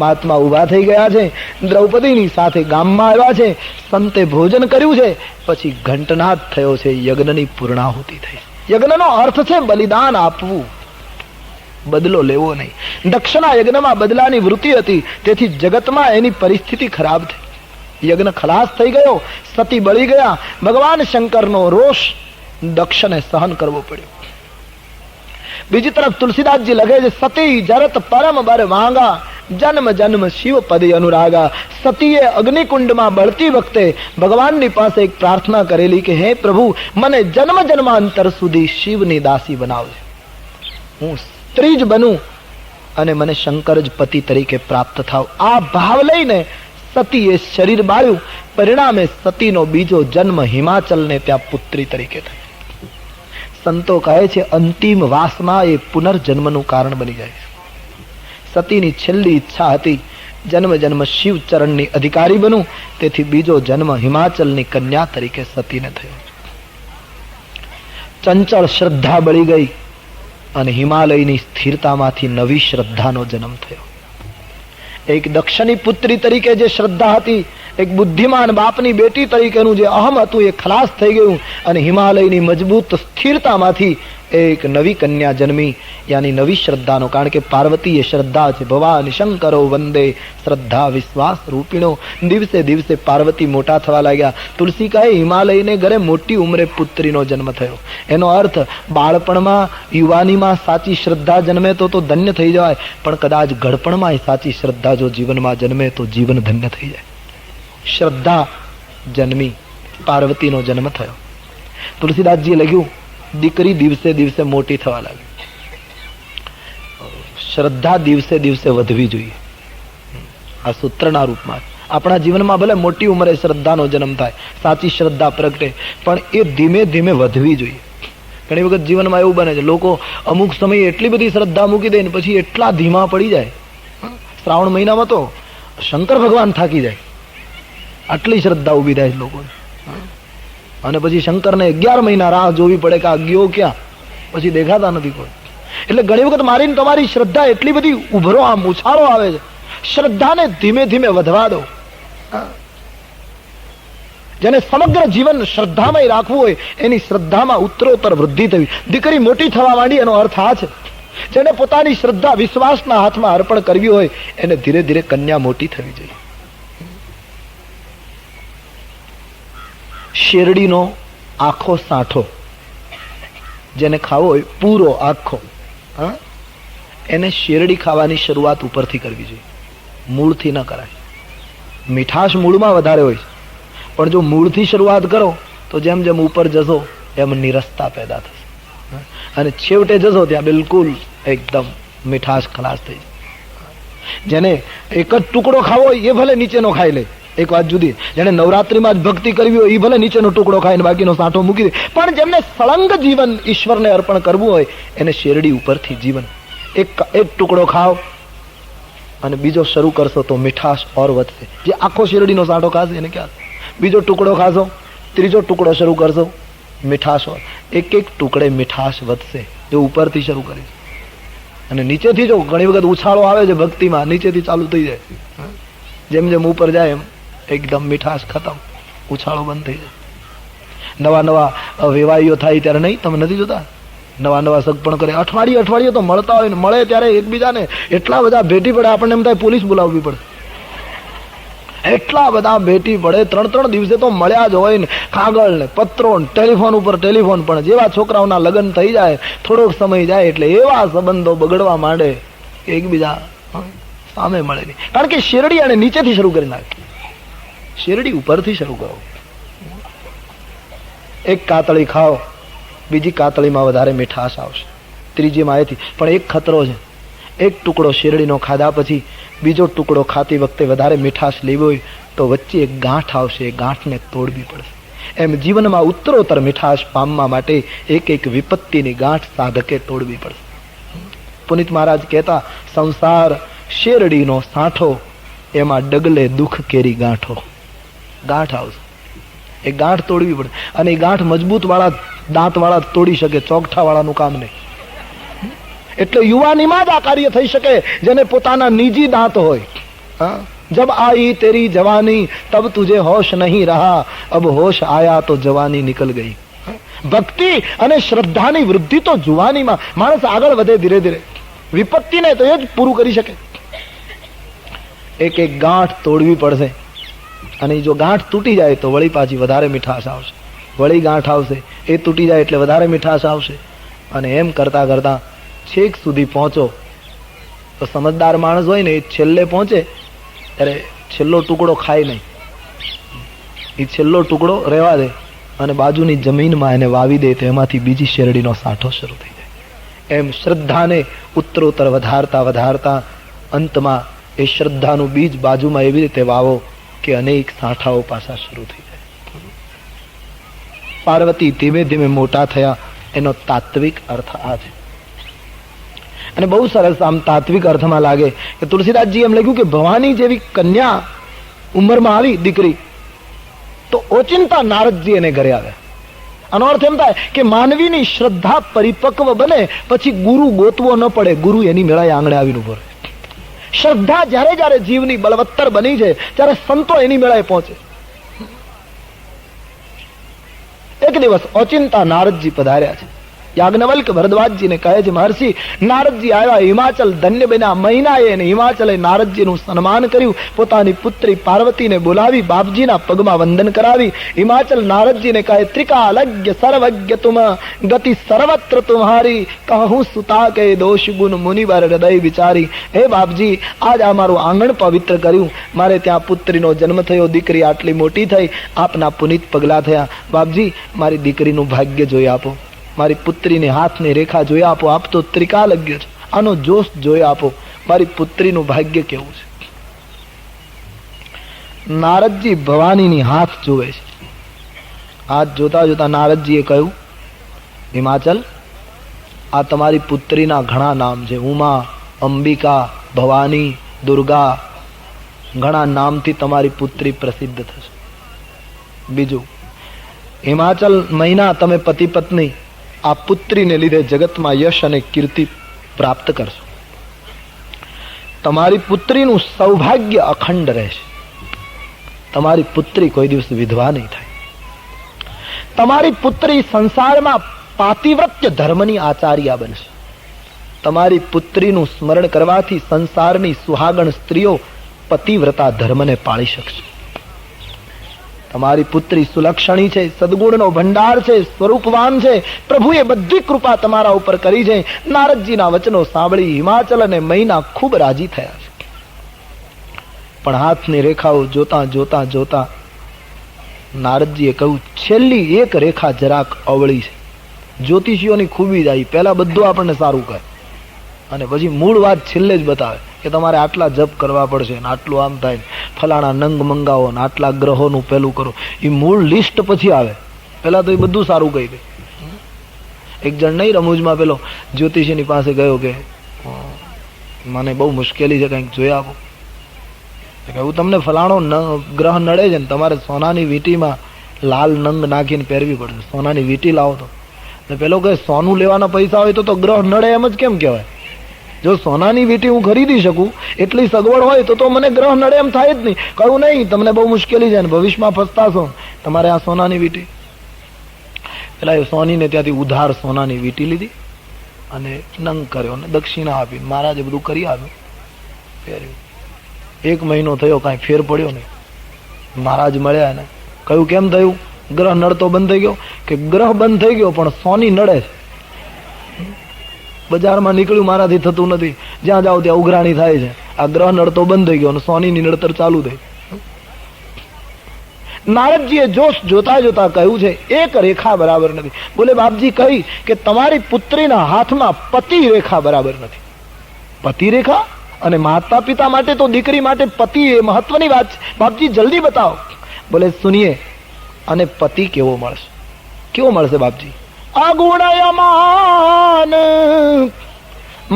મહાત્મા ઉભા થઈ ગયા છે, દ્રૌપદીની સાથે ગામમાં આવ્યા છે, સંતે ભોજન કર્યું છે, પછી ઘંટનાદ થયો છે, યજ્ઞની પૂર્ણાહુતિ થઈ. યજ્ઞનો અર્થ છે બલિદાન આપવું, બદલો લેવો નહીં. દક્ષના યજ્ઞમાં બદલાની વૃત્તિ હતી, તેથી જગતમાં એની પરિસ્થિતિ ખરાબ થઈ. યજ્ઞ ખલાસ થઈ ગયો, સતી બળી ગયા. ભગવાન શંકરનો રોષ દક્ષને સહન કરવો પડ્યો. બીજી તરફ તુલસીદાસજી લખે છે સતી જરત પરમ બર માંગા, જન્મ જન્મ શિવ પદે અનુરાગા. સતીએ અગ્નિકુંડમાં બળતી વખતે ભગવાનની પાસે એક પ્રાર્થના કરેલી કે હે પ્રભુ મને જન્મ જન્માંતર સુધી શિવની દાસી બનાવજે, હું સ્ત્રી જ બનું અને મને શંકર જ પતિ તરીકે પ્રાપ્ત થાવ. આ ભાવ લઈને સતીએ શરીર બાળ્યું. પરિણામે સતીનો બીજો જન્મ હિમાચલને ત્યાં પુત્રી તરીકે થયો. સંતો કહે છે અંતિમ વાસના એ પુનર્જન્મનું કારણ બની જાય છે. સતીની છેલ્લી ઈચ્છા હતી જન્મ જન્મ શિવ ચરણની અધિકારી બનું, તેથી બીજો જન્મ હિમાચલની કન્યા તરીકે સતીને થયો. ચંચળ શ્રદ્ધા બળી ગઈ અને હિમાલયની સ્થિરતામાંથી નવી શ્રદ્ધાનો જન્મ થયો. એક દક્ષની પુત્રી તરીકે જે શ્રદ્ધા હતી, એક બુદ્ધિમાન બાપની બેટી તરીકેનું જે અહમ હતું એ ખલાસ થઈ ગયું અને હિમાલયની મજબૂત સ્થિરતામાંથી એક નવી કન્યા જન્મી, યાની નવી શ્રદ્ધાનો. કારણ કે પાર્વતી એ શ્રદ્ધા છે. ભવાની શંકરો વંદે શ્રદ્ધા વિશ્વાસ રૂપિણો. દિવસે દિવસે પાર્વતી મોટા થવા લાગ્યા. તુલસી કહે હિમાલયને ઘરે મોટી ઉંમરે પુત્રીનો જન્મ થયો. એનો અર્થ બાળપણમાં યુવાનીમાં સાચી શ્રદ્ધા જન્મે તો ધન્ય થઈ જવાય, પણ કદાચ ઘડપણમાં સાચી શ્રદ્ધા જો જીવનમાં જન્મે તો જીવન ધન્ય થઈ જાય. શ્રદ્ધા જન્મી, પાર્વતીનો જન્મ થયો. તુલસીદાસજીએ લખ્યું દીકરી દિવસે દિવસે મોટી થવા લાગી. શ્રદ્ધા દિવસે દિવસે વધવી જોઈએ. આ સૂત્રના રૂપમાં આપણા જીવનમાં ભલે મોટી ઉંમરે શ્રદ્ધાનો જન્મ થાય, સાચી શ્રદ્ધા પ્રગટે, પણ એ ધીમે ધીમે વધવી જોઈએ. ઘણી વખત જીવનમાં એવું બને છે લોકો અમુક સમયે એટલી બધી શ્રદ્ધા મૂકી દે ને પછી એટલા ધીમા પડી જાય. શ્રાવણ મહિનામાં તો શંકર ભગવાન થાકી જાય, આટલી શ્રદ્ધા ઉભી થાય લોકોને. અને પછી શંકરને 11 મહિના રાહ જોવી પડે કે આ ગયો ક્યાં, પછી દેખાતા નથી કોઈ. એટલે ઘણી વખત મારી તમારી શ્રદ્ધા એટલી બધી ઉભરો આમ ઉછાળો આવે છે. શ્રદ્ધાને ધીમે ધીમે વધવા દો. જેને સમગ્ર જીવન શ્રદ્ધામય રાખવું હોય એની શ્રદ્ધામાં ઉત્તરોત્તર વૃદ્ધિ થવી. દીકરી મોટી થવા માંડી એનો અર્થ આ છે. જેને પોતાની શ્રદ્ધા વિશ્વાસના હાથમાં અર્પણ કરવી હોય એને ધીરે ધીરે કન્યા મોટી થવી જોઈએ. શેરડીનો આખો સાંઠો જેને ખાવો હોય પૂરો આખો, એને શેરડી ખાવાની શરૂઆત ઉપરથી કરવી જોઈએ, મૂળથી ન કરાય. મીઠાશ મૂળમાં વધારે હોય, પણ જો મૂળથી શરૂઆત કરો તો જેમ જેમ ઉપર જશો એમ નિરસતા પેદા થશે અને છેવટે જશો ત્યાં બિલકુલ એકદમ મીઠાશ ખલાસ થઈ જાય. જેને એક જ ટુકડો ખાવો હોય એ ભલે નીચેનો ખાઈ લે, એક વાત જુદી, જેને નવરાત્રીમાં જ ભક્તિ કરવી હોય એ ભલે નીચેનો ટુકડો ખાઈને બાકીનો સાંઠો મૂકી દે, પણ જેમને સળંગ જીવન ઈશ્વરને અર્પણ કરવું હોય એને શેરડી ઉપરથી જીવન. એક ટુકડો ખાઓ અને બીજો શરૂ કરશો તો મીઠાશ ઓર વધશે. જે આખો શેરડીનો સાંઠો ખાશે એને ક્યાં, બીજો ટુકડો ખાશો, ત્રીજો ટુકડો શરૂ કરશો, મીઠાશ ઓર, એક એક ટુકડે મીઠાશ વધશે. જો ઉપરથી શરૂ કરીશ અને નીચેથી, જો ઘણી વખત ઉછાળો આવે છે ભક્તિમાં, નીચેથી ચાલુ થઈ જાય, જેમ જેમ ઉપર જાય એમ એકદમ મીઠાશ ખતમ, ઉછાળો બંધ થઈ જાય. નવા નવા વેવાઈઓ થાય ત્યારે નહીં, તમે નથી જોતા, નવા નવા સગપણ કરે, અઠવાડિયે તો મળતા હોય ને મળે ત્યારે એકબીજાને એટલા બધા ભેટી પડે, આપણને એમ થાય પોલીસ બોલાવવી પડે, એટલા બધા ભેટી પડે. 3 દિવસે તો મળ્યા જ હોય ને, કાગળ ને પત્રો ને ટેલિફોન ઉપર ટેલિફોન. પણ જેવા છોકરાઓના લગ્ન થઈ જાય, થોડોક સમય જાય એટલે એવા સંબંધો બગડવા માંડે કે એકબીજા સામે મળે નહીં. કારણ કે શેરડી અને નીચેથી શરૂ કરી નાખે, શેરડી ઉપરથી શરૂ કરો. એક કાતળી ખાઓ, બીજી કાતળીમાં વધારે મીઠાશ આવશે, ત્રીજીમાં એથી. પણ એક ખતરો છે, એક ટુકડો શેરડીનો ખાધા પછી બીજો ટુકડો ખાતી વખતે વધારે મીઠાશ લેવી હોય તો વચ્ચે એક ગાંઠ આવશે, એ ગાંઠને તોડવી પડશે. એમ જીવનમાં ઉત્તરોત્તર મીઠાશ પામવા માટે એક એક વિપત્તિની ગાંઠ સાધકે તોડવી પડશે. પુનિત મહારાજ કહેતા, સંસાર શેરડીનો સાંઠો, એમાં ડગલે દુઃખ કેરી ગાંઠો. ગાંઠ આવશે, એ ગાંઠ તોડવી પડે. અને એ ગાંઠ મજબૂત વાળા, દાંત વાળા તોડી શકે, ચોકઠા વાળાનું કામ નહીં. એટલે યુવાનીમાં જ આ કાર્ય થઈ શકે જેને પોતાના નિજી દાંત હોય. જબ આઈ તેરી જવાની તબ તુજે હોશ નહીં રહા, અબ હોશ આયા તો જવાની નિકલ ગઈ. ભક્તિ અને શ્રદ્ધાની વૃદ્ધિ તો જુવાનીમાં, માણસ આગળ વધે ધીરે ધીરે, વિપત્તિને તો એ જ પૂરું કરી શકે. એક એક ગાંઠ તોડવી પડશે. અને જો ગાંઠ તૂટી જાય તો વળી પાછી વધારે મીઠાશ આવશે, વળી ગાંઠ આવશે, એ તૂટી જાય એટલે વધારે મીઠાશ આવશે. અને એમ કરતા કરતા છેક સુધી પહોંચો તો સમજદાર માણસ હોય ને એ છેલ્લે પહોંચે ત્યારે છેલ્લો ટુકડો ખાય નહીં, એ છેલ્લો ટુકડો રહેવા દે અને બાજુની જમીનમાં એને વાવી દે તો એમાંથી બીજી શેરડીનો સાંઠો શરૂ થઈ જાય. એમ શ્રદ્ધાને ઉત્તરોત્તર વધારતા વધારતા અંતમાં એ શ્રદ્ધાનું બીજ બાજુમાં એવી રીતે વાવો કે અનેક સાંઠાઓ પાછા શરૂ થઈ જાય. પાર્વતી ધીમે ધીમે મોટા થયા, એનો તાત્વિક અર્થ આ છે. અને બહુ સરસ આમ તાત્વિક અર્થમાં લાગે કે તુલસીદાસજી એમ લખ્યું કે ભવાની જેવી કન્યા ઉંમરમાં આવી દીકરી તો ઓચિંતા નારદજી એને ઘરે આવ્યા. આનો અર્થ એમ થાય કે માનવીની શ્રદ્ધા પરિપક્વ બને પછી ગુરુ ગોતવો ન પડે, ગુરુ એની મેળાએ આંગણે આવીને ઉભો રહે. શ્રદ્ધા જ્યારે જ્યારે જીવની બળવત્તર બની છે ત્યારે સંતો એની મેળાએ પહોંચે. એક દિવસ ઓચિંતા નારદજી પધાર્યા છે. યાજ્ઞવલ્ક ભરદ્વાજજીને કહે છે, મહર્ષિ નારદજી આવ્યા, હિમાચલ ધન્ય બન્યા. મહિનાએ એને હિમાચલે નારદજીનું સન્માન કર્યું. પોતાની પુત્રી પાર્વતીને બોલાવી બાપજીના પગમાં વંદન કરાવી. હિમાચલ નારદજીને કહે, ત્રિકાલજ્ઞ સર્વજ્ઞ તુમ ગતિ સર્વત્ર તુમ્હારી, કહું સુતા કે દોષ ગુણ મુનિવર હૃદય વિચારી. હે બાપજી, આજ આ મારું આંગણ પવિત્ર કર્યું. મારે ત્યાં પુત્રીનો જન્મ થયો, દીકરી આટલી મોટી થઈ, આપના પુનિત પગલા થયા. બાપજી, મારી દીકરીનું ભાગ્ય જોઈ આપો, મારી પુત્રીને હાથની રેખા જોઈ આપો. આપ તો ત્રિકાલજ્ઞ છો, આનો જોશ જોઈ આપો, મારી પુત્રીનું ભાગ્ય કેવું છે. નારદજી ભવાનીની હાથ જોવે છે. હાથ જોતા જોતા નારદજીએ કહ્યું, હિમાચલ, આ તમારી પુત્રીના ઘણા નામ છે, ઉમા, અંબિકા, ભવાની, દુર્ગા, ઘણા નામથી તમારી પુત્રી પ્રસિદ્ધ થશે. બીજું, હિમાચલ મહિના તમે પતિ પત્ની આ પુત્રીને લીધે જગતમાં યશ અને કીર્તિ પ્રાપ્ત કરશો. તમારી પુત્રીનું સૌભાગ્ય અખંડ રહેશે. તમારી પુત્રી કોઈ દિવસ વિધવા નહીં થાય. તમારી પુત્રી સંસારમાં પાતિવ્રત્ય ધર્મની આચાર્યા બનશે. તમારી પુત્રીનું સ્મરણ કરવાથી સંસારની સુહાગણ સ્ત્રીઓ પતિવ્રતા ધર્મને પાળી શકશે. તમારી પુત્રી સુલક્ષણી છે, સદગુણનો ભંડાર છે, સ્વરૂપવાન છે. પ્રભુએ બધી કૃપા તમારા ઉપર કરી છે. નારદજીના વચનો સાંભળી હિમાચલ અને મહિના ખૂબ રાજી થયા છે. પણ હાથની રેખાઓ જોતા જોતા જોતા નારદજીએ કહ્યું, છેલ્લી એક રેખા જરાક અવળી છે. જ્યોતિષીઓની ખૂબી જાય, પહેલા બધું આપણને સારું કહે અને પછી મૂળ વાત છેલ્લે જ બતાવે. કે તમારે આટલા જપ કરવા પડશે ને આટલું આમ થાય ને ફલાણા નંગ મંગાવો ને આટલા ગ્રહોનું પેલું કરો. એ મૂળ લિસ્ટ પછી આવે. પેલા તો એ બધું સારું કહી દે. એક જણ નહીં રમૂજમાં પેલો જ્યોતિષીની પાસે ગયો કે મને બહુ મુશ્કેલી છે, કંઈક જોઈ આપો. એવું તમને ફલાણો ગ્રહ નડે છે ને તમારે સોનાની વીંટીમાં લાલ નંગ નાખીને પહેરવી પડશે, સોનાની વીંટી લાવો તો. પેલો કહે સોનું લેવાના પૈસા હોય તો ગ્રહ નડે એમ જ કેમ કહેવાય? જો સોનાની વીંટી હું ખરીદી શકું એટલી સગવડ હોય તો મને ગ્રહ નડે એમ થાય જ નહીં. કહ્યું નહીં, તમને બહુ મુશ્કેલી છે ને ભવિષ્યમાં ફસતાશો, તમારે આ સોનાની વીંટી. પેલા એ સોનીને ત્યાંથી ઉધાર સોનાની વીંટી લીધી અને નંગ કર્યો અને દક્ષિણા આપી. મહારાજે બધું કરી આપ્યું, પહેર્યું. 1 મહિનો થયો, કાંઈ ફેર પડ્યો નહીં. મહારાજ મળ્યા ને કહ્યું કેમ થયું? ગ્રહ નડતો બંધ થઈ ગયો. કે ગ્રહ બંધ થઈ ગયો પણ સોની નડે છે. બજારમાં નીકળ્યું મારાથી થતું નથી, જ્યાં જાઓ ત્યાં ઉઘરાણી થાય છે. આ ગ્રહ નડતો બંધ થઈ ગયો અને સોનીની નડતર ચાલુ થઈ. નારદજીએ જોશ જોતા જોતા કહ્યું છે એક રેખા બરાબર નથી. બોલે બાપજી કઈ? કે તમારી પુત્રીના હાથમાં પતિ રેખા બરાબર નથી. પતિ રેખા? અને માતા પિતા માટે તો દીકરી માટે પતિ એ મહત્વની વાત છે. બાપજી જલ્દી બતાવો. બોલે સુનિએ, અને પતિ કેવો મળશે? કેવો મળશે બાપજી? અગુણયમાન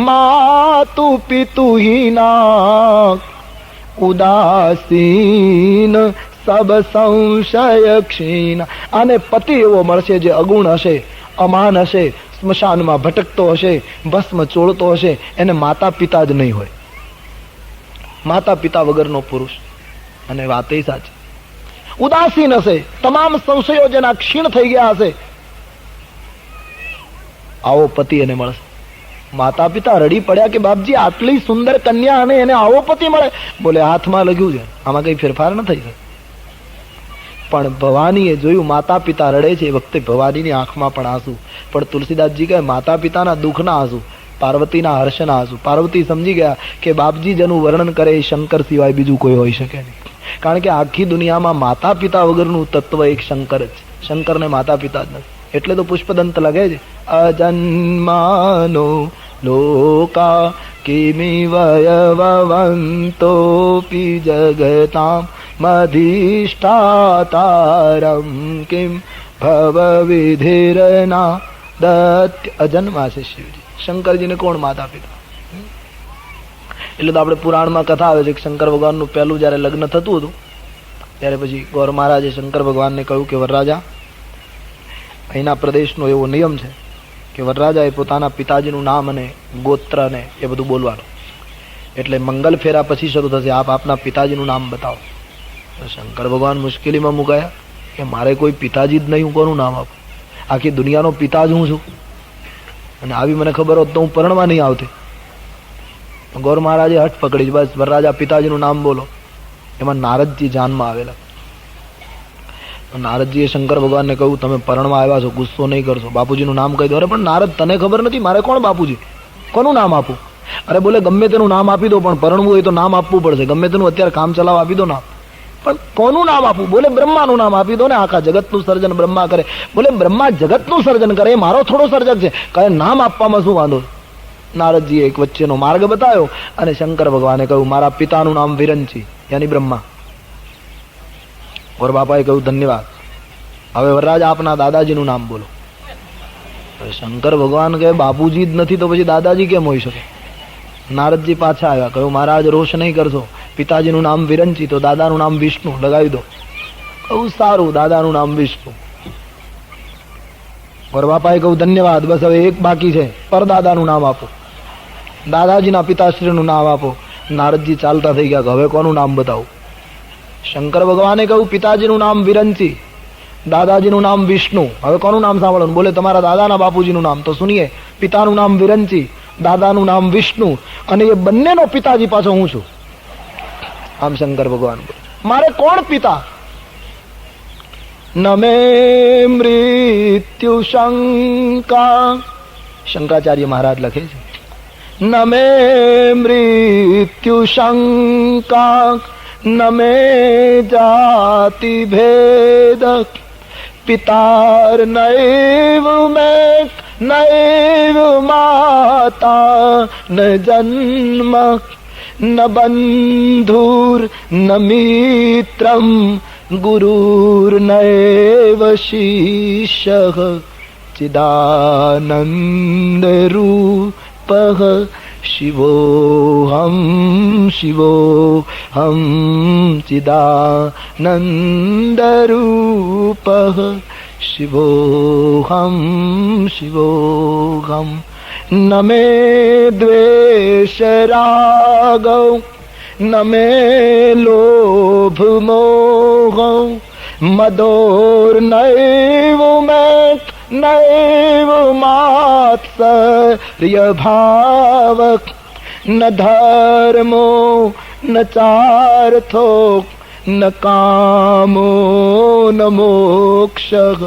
માતુ પિતુ હીના ઉદાસીન સબ સંશય ક્ષીણ. અને પતિ એવો મળશે જે અગુણ હશે, અમાન હશે, સ્મશાનમાં ભટકતો હશે, ભસ્મ ચોળતો હશે. એને માતા પિતા જ નહીં હોય, માતા પિતા વગરનો પુરુષ. અને વાત એ સાચી. ઉદાસીન હશે, તમામ સંશયો જેના ક્ષીણ થઈ ગયા હશે, આવો પતિ એને મળશે. માતા પિતા રડી પડ્યા કે બાપજી આટલી સુંદર કન્યા અને એને આવો પતિ મળે. બોલે હાથમાં લખ્યું છે, આમાં કઈ ફેરફાર ન થઈ શકે. પણ ભવાનીએ જોયું માતા પિતા રડે છે એ વખતે ભવાનીની આંખમાં પણ આંસુ. પણ તુલસીદાસજી કહે માતા પિતાના દુઃખના આંસુ, પાર્વતીના હર્ષના આંસુ. પાર્વતી સમજી ગયા કે બાપજી જેનું વર્ણન કરે એ શંકર સિવાય બીજું કોઈ હોઈ શકે નહીં. કારણ કે આખી દુનિયામાં માતા પિતા વગરનું તત્વ એક શંકર જ છે. શંકરને માતા પિતા જ નથી. એટલે તો પુષ્પદંત લગે છે અજન્માનો લોકા કિમિ વયવંતોપી જગતામ મધિષ્ઠાતારમ કિમ ભવ વિધિરના દત્ય. અજન્મા છે શિવજી. શંકરજીને કોણ માતા પિતા? એટલે તો આપણે પુરાણમાં કથા આવે છે કે શંકર ભગવાનનું પહેલું જયારે લગ્ન થતું હતું ત્યારે પછી ગૌર મહારાજે શંકર ભગવાનને કહ્યું કે વરરાજા, અહીંના પ્રદેશનો એવો નિયમ છે કે વરરાજાએ પોતાના પિતાજીનું નામ અને ગોત્ર ને એ બધું બોલવાનું. એટલે મંગલ ફેરા પછી શરૂ થશે, આપ આપના પિતાજીનું નામ બતાવો. શંકર ભગવાન મુશ્કેલીમાં મુકાયા કે મારે કોઈ પિતાજી જ નહીં, હું કોનું નામ આપું? આખી દુનિયાનો પિતા જ હું છું, અને આવી મને ખબર હોત તો હું પરણવા નહીં આવતી. ગૌર મહારાજે હઠ પકડી, બસ વરરાજા પિતાજીનું નામ બોલો. એમાં નારદજી જાનમાં આવેલા. નારદજીએ શંકર ભગવાનને કહ્યું તમે પરણવા આવ્યા છો, ગુસ્સો નહીં કરશો, બાપુજીનું નામ કહી દો. અરે પણ નારદ તને ખબર નથી મારે કોણ બાપુજી, કોનું નામ આપું? અરે બોલે ગમે તેનું નામ આપી દો, પણ પરણવું હોય તો નામ આપવું પડશે. ગમે તેનું અત્યારે કામ ચલાવ આપી દો નામ, પણ કોનું નામ આપું? બોલે બ્રહ્માનું નામ આપી દો ને. આખા જગતનું સર્જન બ્રહ્મા કરે. બોલે બ્રહ્મા જગતનું સર્જન કરે, એ મારો થોડો સર્જક છે, કહે નામ આપવામાં શું વાંધો? નારદજીએ એક વચ્ચેનો માર્ગ બતાવ્યો અને શંકર ભગવાને કહ્યું મારા પિતાનું નામ વિરંચી યાની બ્રહ્મા. ઓર બાપાએ કહ્યું ધન્યવાદ, હવે વરરાજા આપના દાદાજીનું નામ બોલો. શંકર ભગવાન કહે બાપુજી જ નથી તો પછી દાદાજી કેમ હોઈ શકે? નારદજી પાછા આવ્યા, કહ્યું મહારાજ રોષ નહીં કરશો, પિતાજીનું નામ વિરંચી તો દાદાનું નામ વિષ્ણુ લગાવી દો. કહું સારું, દાદાનું નામ વિષ્ણુ. ઓર બાપાએ કહ્યું ધન્યવાદ, બસ હવે એક બાકી છે, પરદાદાનું નામ આપો, દાદાજીના પિતાશ્રીનું નામ આપો. નારદજી ચાલતા થઈ ગયા, હવે કોનું નામ બતાવું? શંકર ભગવાને કહ્યું પિતાજીનું નામ વિરંચી, દાદાજીનું નામ વિષ્ણુ, હવે કોનું નામ સાંભળો? બોલે તમારા દાદાના બાપુજીનું નામ. તો સુનીએ, પિતાનું નામ વિરંચી, દાદાનું નામ વિષ્ણુ, અને એ બંનેનો પિતાજી પાછો હું છું. આમ શંકર ભગવાન મારે કોણ પિતા? નમે મૃત્યુ શંકા, શંકરાચાર્ય મહારાજ લખે છે નમે મૃત્યુ શંકા નમે જાતિ ભેદ પિતાર નૈવ મેં નૈવ માતા ન જન્મ ન બંધુર ન મિત્રમ ગુરુર્નૈવ શિષ્યઃ ચિદાનંદ રૂપઃ શિવોહમ શિવોહમ ચિદાનંદ રૂપઃ શિવોહમ શિવોહમ ન મે દ્વેષ રાગો ન મે લોભ મોહ મદોર્નૈવ મેત નૈવ માત્સર્ય ભાવ ન ધર્મો ન ચાર્થો ન કામો ન મોક્ષઃ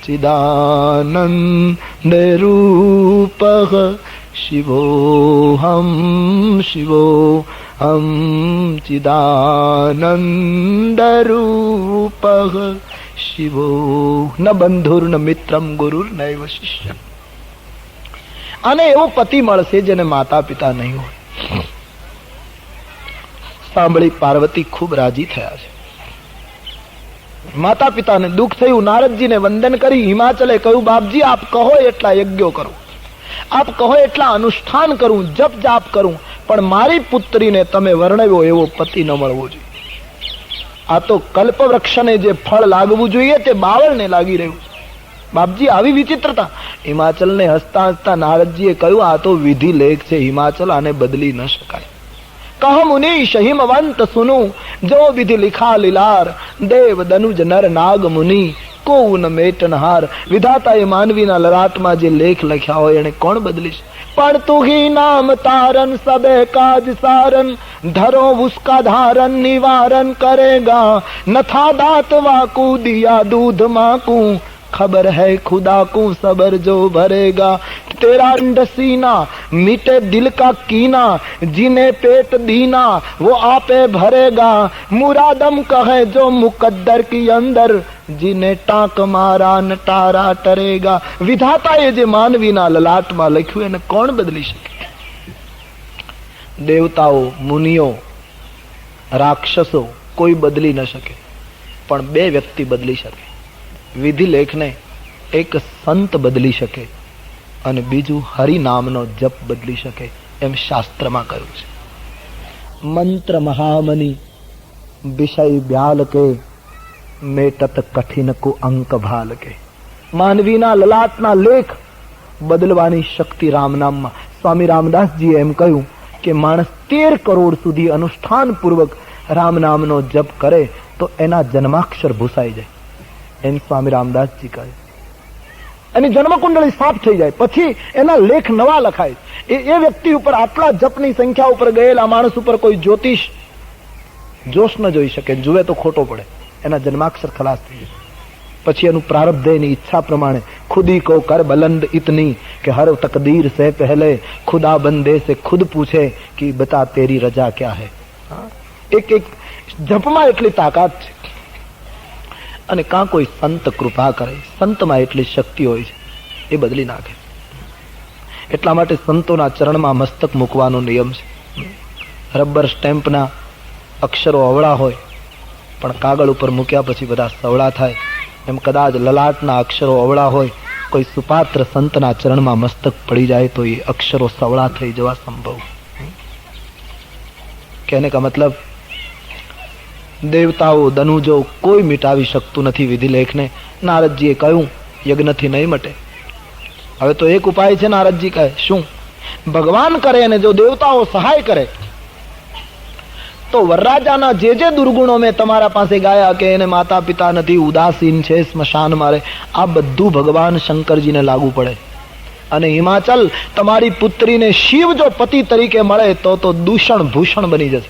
ચિદાનંદ રૂપઃ શિવોહમ શિવોહમ ચિદાનંદ રૂપઃ શિવો ન બંધુર ન મિત્રમ ગુરુર નૈવ શિષ્ય. આને એવો પતિ મળશે જેને માતા પિતા નહીં હોય. સાંભળી પાર્વતી ખૂબ રાજી થયા છે. માતા પિતાને દુઃખ થયું. નારદજીને વંદન કરી હિમાચલે કહ્યું, બાપજી આપ કહો એટલા યજ્ઞો કરું, આપ કહો એટલા અનુષ્ઠાન કરું, જપ જાપ કરું, પણ મારી પુત્રીને તમે વર્ણવ્યો એવો પતિ ન મળવો જોઈએ. આ તો કલ્પવૃક્ષને જે ફળ લાગવું જોઈએ તે બાવળને લાગી રહ્યું છે. બાપજી આવી વિચિત્રતા. હિમાચલને હસતા હસતા નારદજીએ કહ્યું, આ તો વિધિ લેખ છે હિમાચલ, આને બદલી ન શકાય. કહ મુનીશ હિમવંત સુનુ, જો વિધિ લિખા લીલાર, દેવ દનુજ નર નાગ મુનિ કો ન મેટનહાર. વિધાતા એ માનવીના લલાટમાં જે લેખ લખ્યા હોય એને કોણ બદલીશ? પણ તું હી નામ તારન સબે કાજ સારન, ધરો ઉસકા ધારન નિવારણ કરેગા. નથા દાંત વાકુ દિયા દૂધ માકુ, खबर है खुदा को सबर जो भरेगा. तेरा सीना मीटे दिल का कीना, जिन्हें पेट दीना वो आपे भरेगा. मुरादम कहे जो मुकद्दर की अंदर, जिन्हें टाक मारा न टारा टरेगा. વિધાતાએ જે માનવીના લલાટમાં લખ્યું એને કોણ બદલી શકે? દેવતાઓ, મુનિઓ, રાક્ષસો કોઈ બદલી ન શકે, પણ બે વ્યક્તિ બદલી શકે. વિધિ લેખને એક સંત બદલી શકે અને બીજું હરિ નામનો જપ બદલી શકે, એમ શાસ્ત્રમાં કહ્યું છે. મંત્ર મહામની વિષય બ્યાલ કે, મેટત કઠિન કો અંક ભાલ કે. માનવીના લલાટના લેખ બદલવાની શક્તિ રામ નામમાં. સ્વામી રામદાસજીએ એમ કહ્યું કે માણસ 13 કરોડ સુધી અનુષ્ઠાન પૂર્વક રામ નામનો જપ કરે તો એના જન્માક્ષર ભૂસાઈ જાય, એમ સ્વામી રામદાસજી કહે. એની જન્મકુંડળી સાફ થઈ જાય, પછી એના લેખ નવા લખાય. એ વ્યક્તિ ઉપર આટલા જપની સંખ્યા ઉપર ગયેલા માણસ ઉપર કોઈ જ્યોતિષ જોશ ન જોઈ શકે, જુએ તો ખોટો પડે. એના જન્માક્ષર ખલાસ થઈ જાય. પછી એનું પ્રારબ્ધ એની ઈચ્છા પ્રમાણે. ખુદી કો કર બલંદ ઇતની કે હર તકદીર સે પહેલે ખુદા બંદે સે ખુદ પૂછે કે બતા તેરી રજા ક્યા હૈ. એક એક જપમાં એટલી તાકાત છે. અને કાં કોઈ સંત કૃપા કરે, સંતમાં એટલી શક્તિ હોય છે, એ બદલી નાખે. એટલા માટે સંતોના ચરણમાં મસ્તક મૂકવાનો નિયમ છે. રબર સ્ટેમ્પના અક્ષરો અવળા હોય પણ કાગળ ઉપર મૂક્યા પછી બધા સવળા થાય, એમ કદાચ લલાટના અક્ષરો અવળા હોય, કોઈ સુપાત્ર સંતના ચરણમાં મસ્તક પડી જાય તો એ અક્ષરો સવળા થઈ જવા સંભવ. કહેને કા મતલબ, દેવતાઓ, દનુજો કોઈ મિટાવી શકતું નથી વિધિલેખને. નારદજીએ કહ્યું યજ્ઞથી નહીં મટે. હવે તો એક ઉપાય છે. નારદજી કહે શું? ભગવાન કરે અને જો દેવતાઓ સહાય કરે તો વરરાજાના જે દુર્ગુણો મેં તમારા પાસે ગાયા કે એને માતા પિતા નથી, ઉદાસીન છે, સ્મશાન મારે, આ બધું ભગવાન શંકરજીને લાગુ પડે. અને હિમાચલ, તમારી પુત્રીને શિવ જો પતિ તરીકે મળે તો દૂષણ ભૂષણ બની જશે.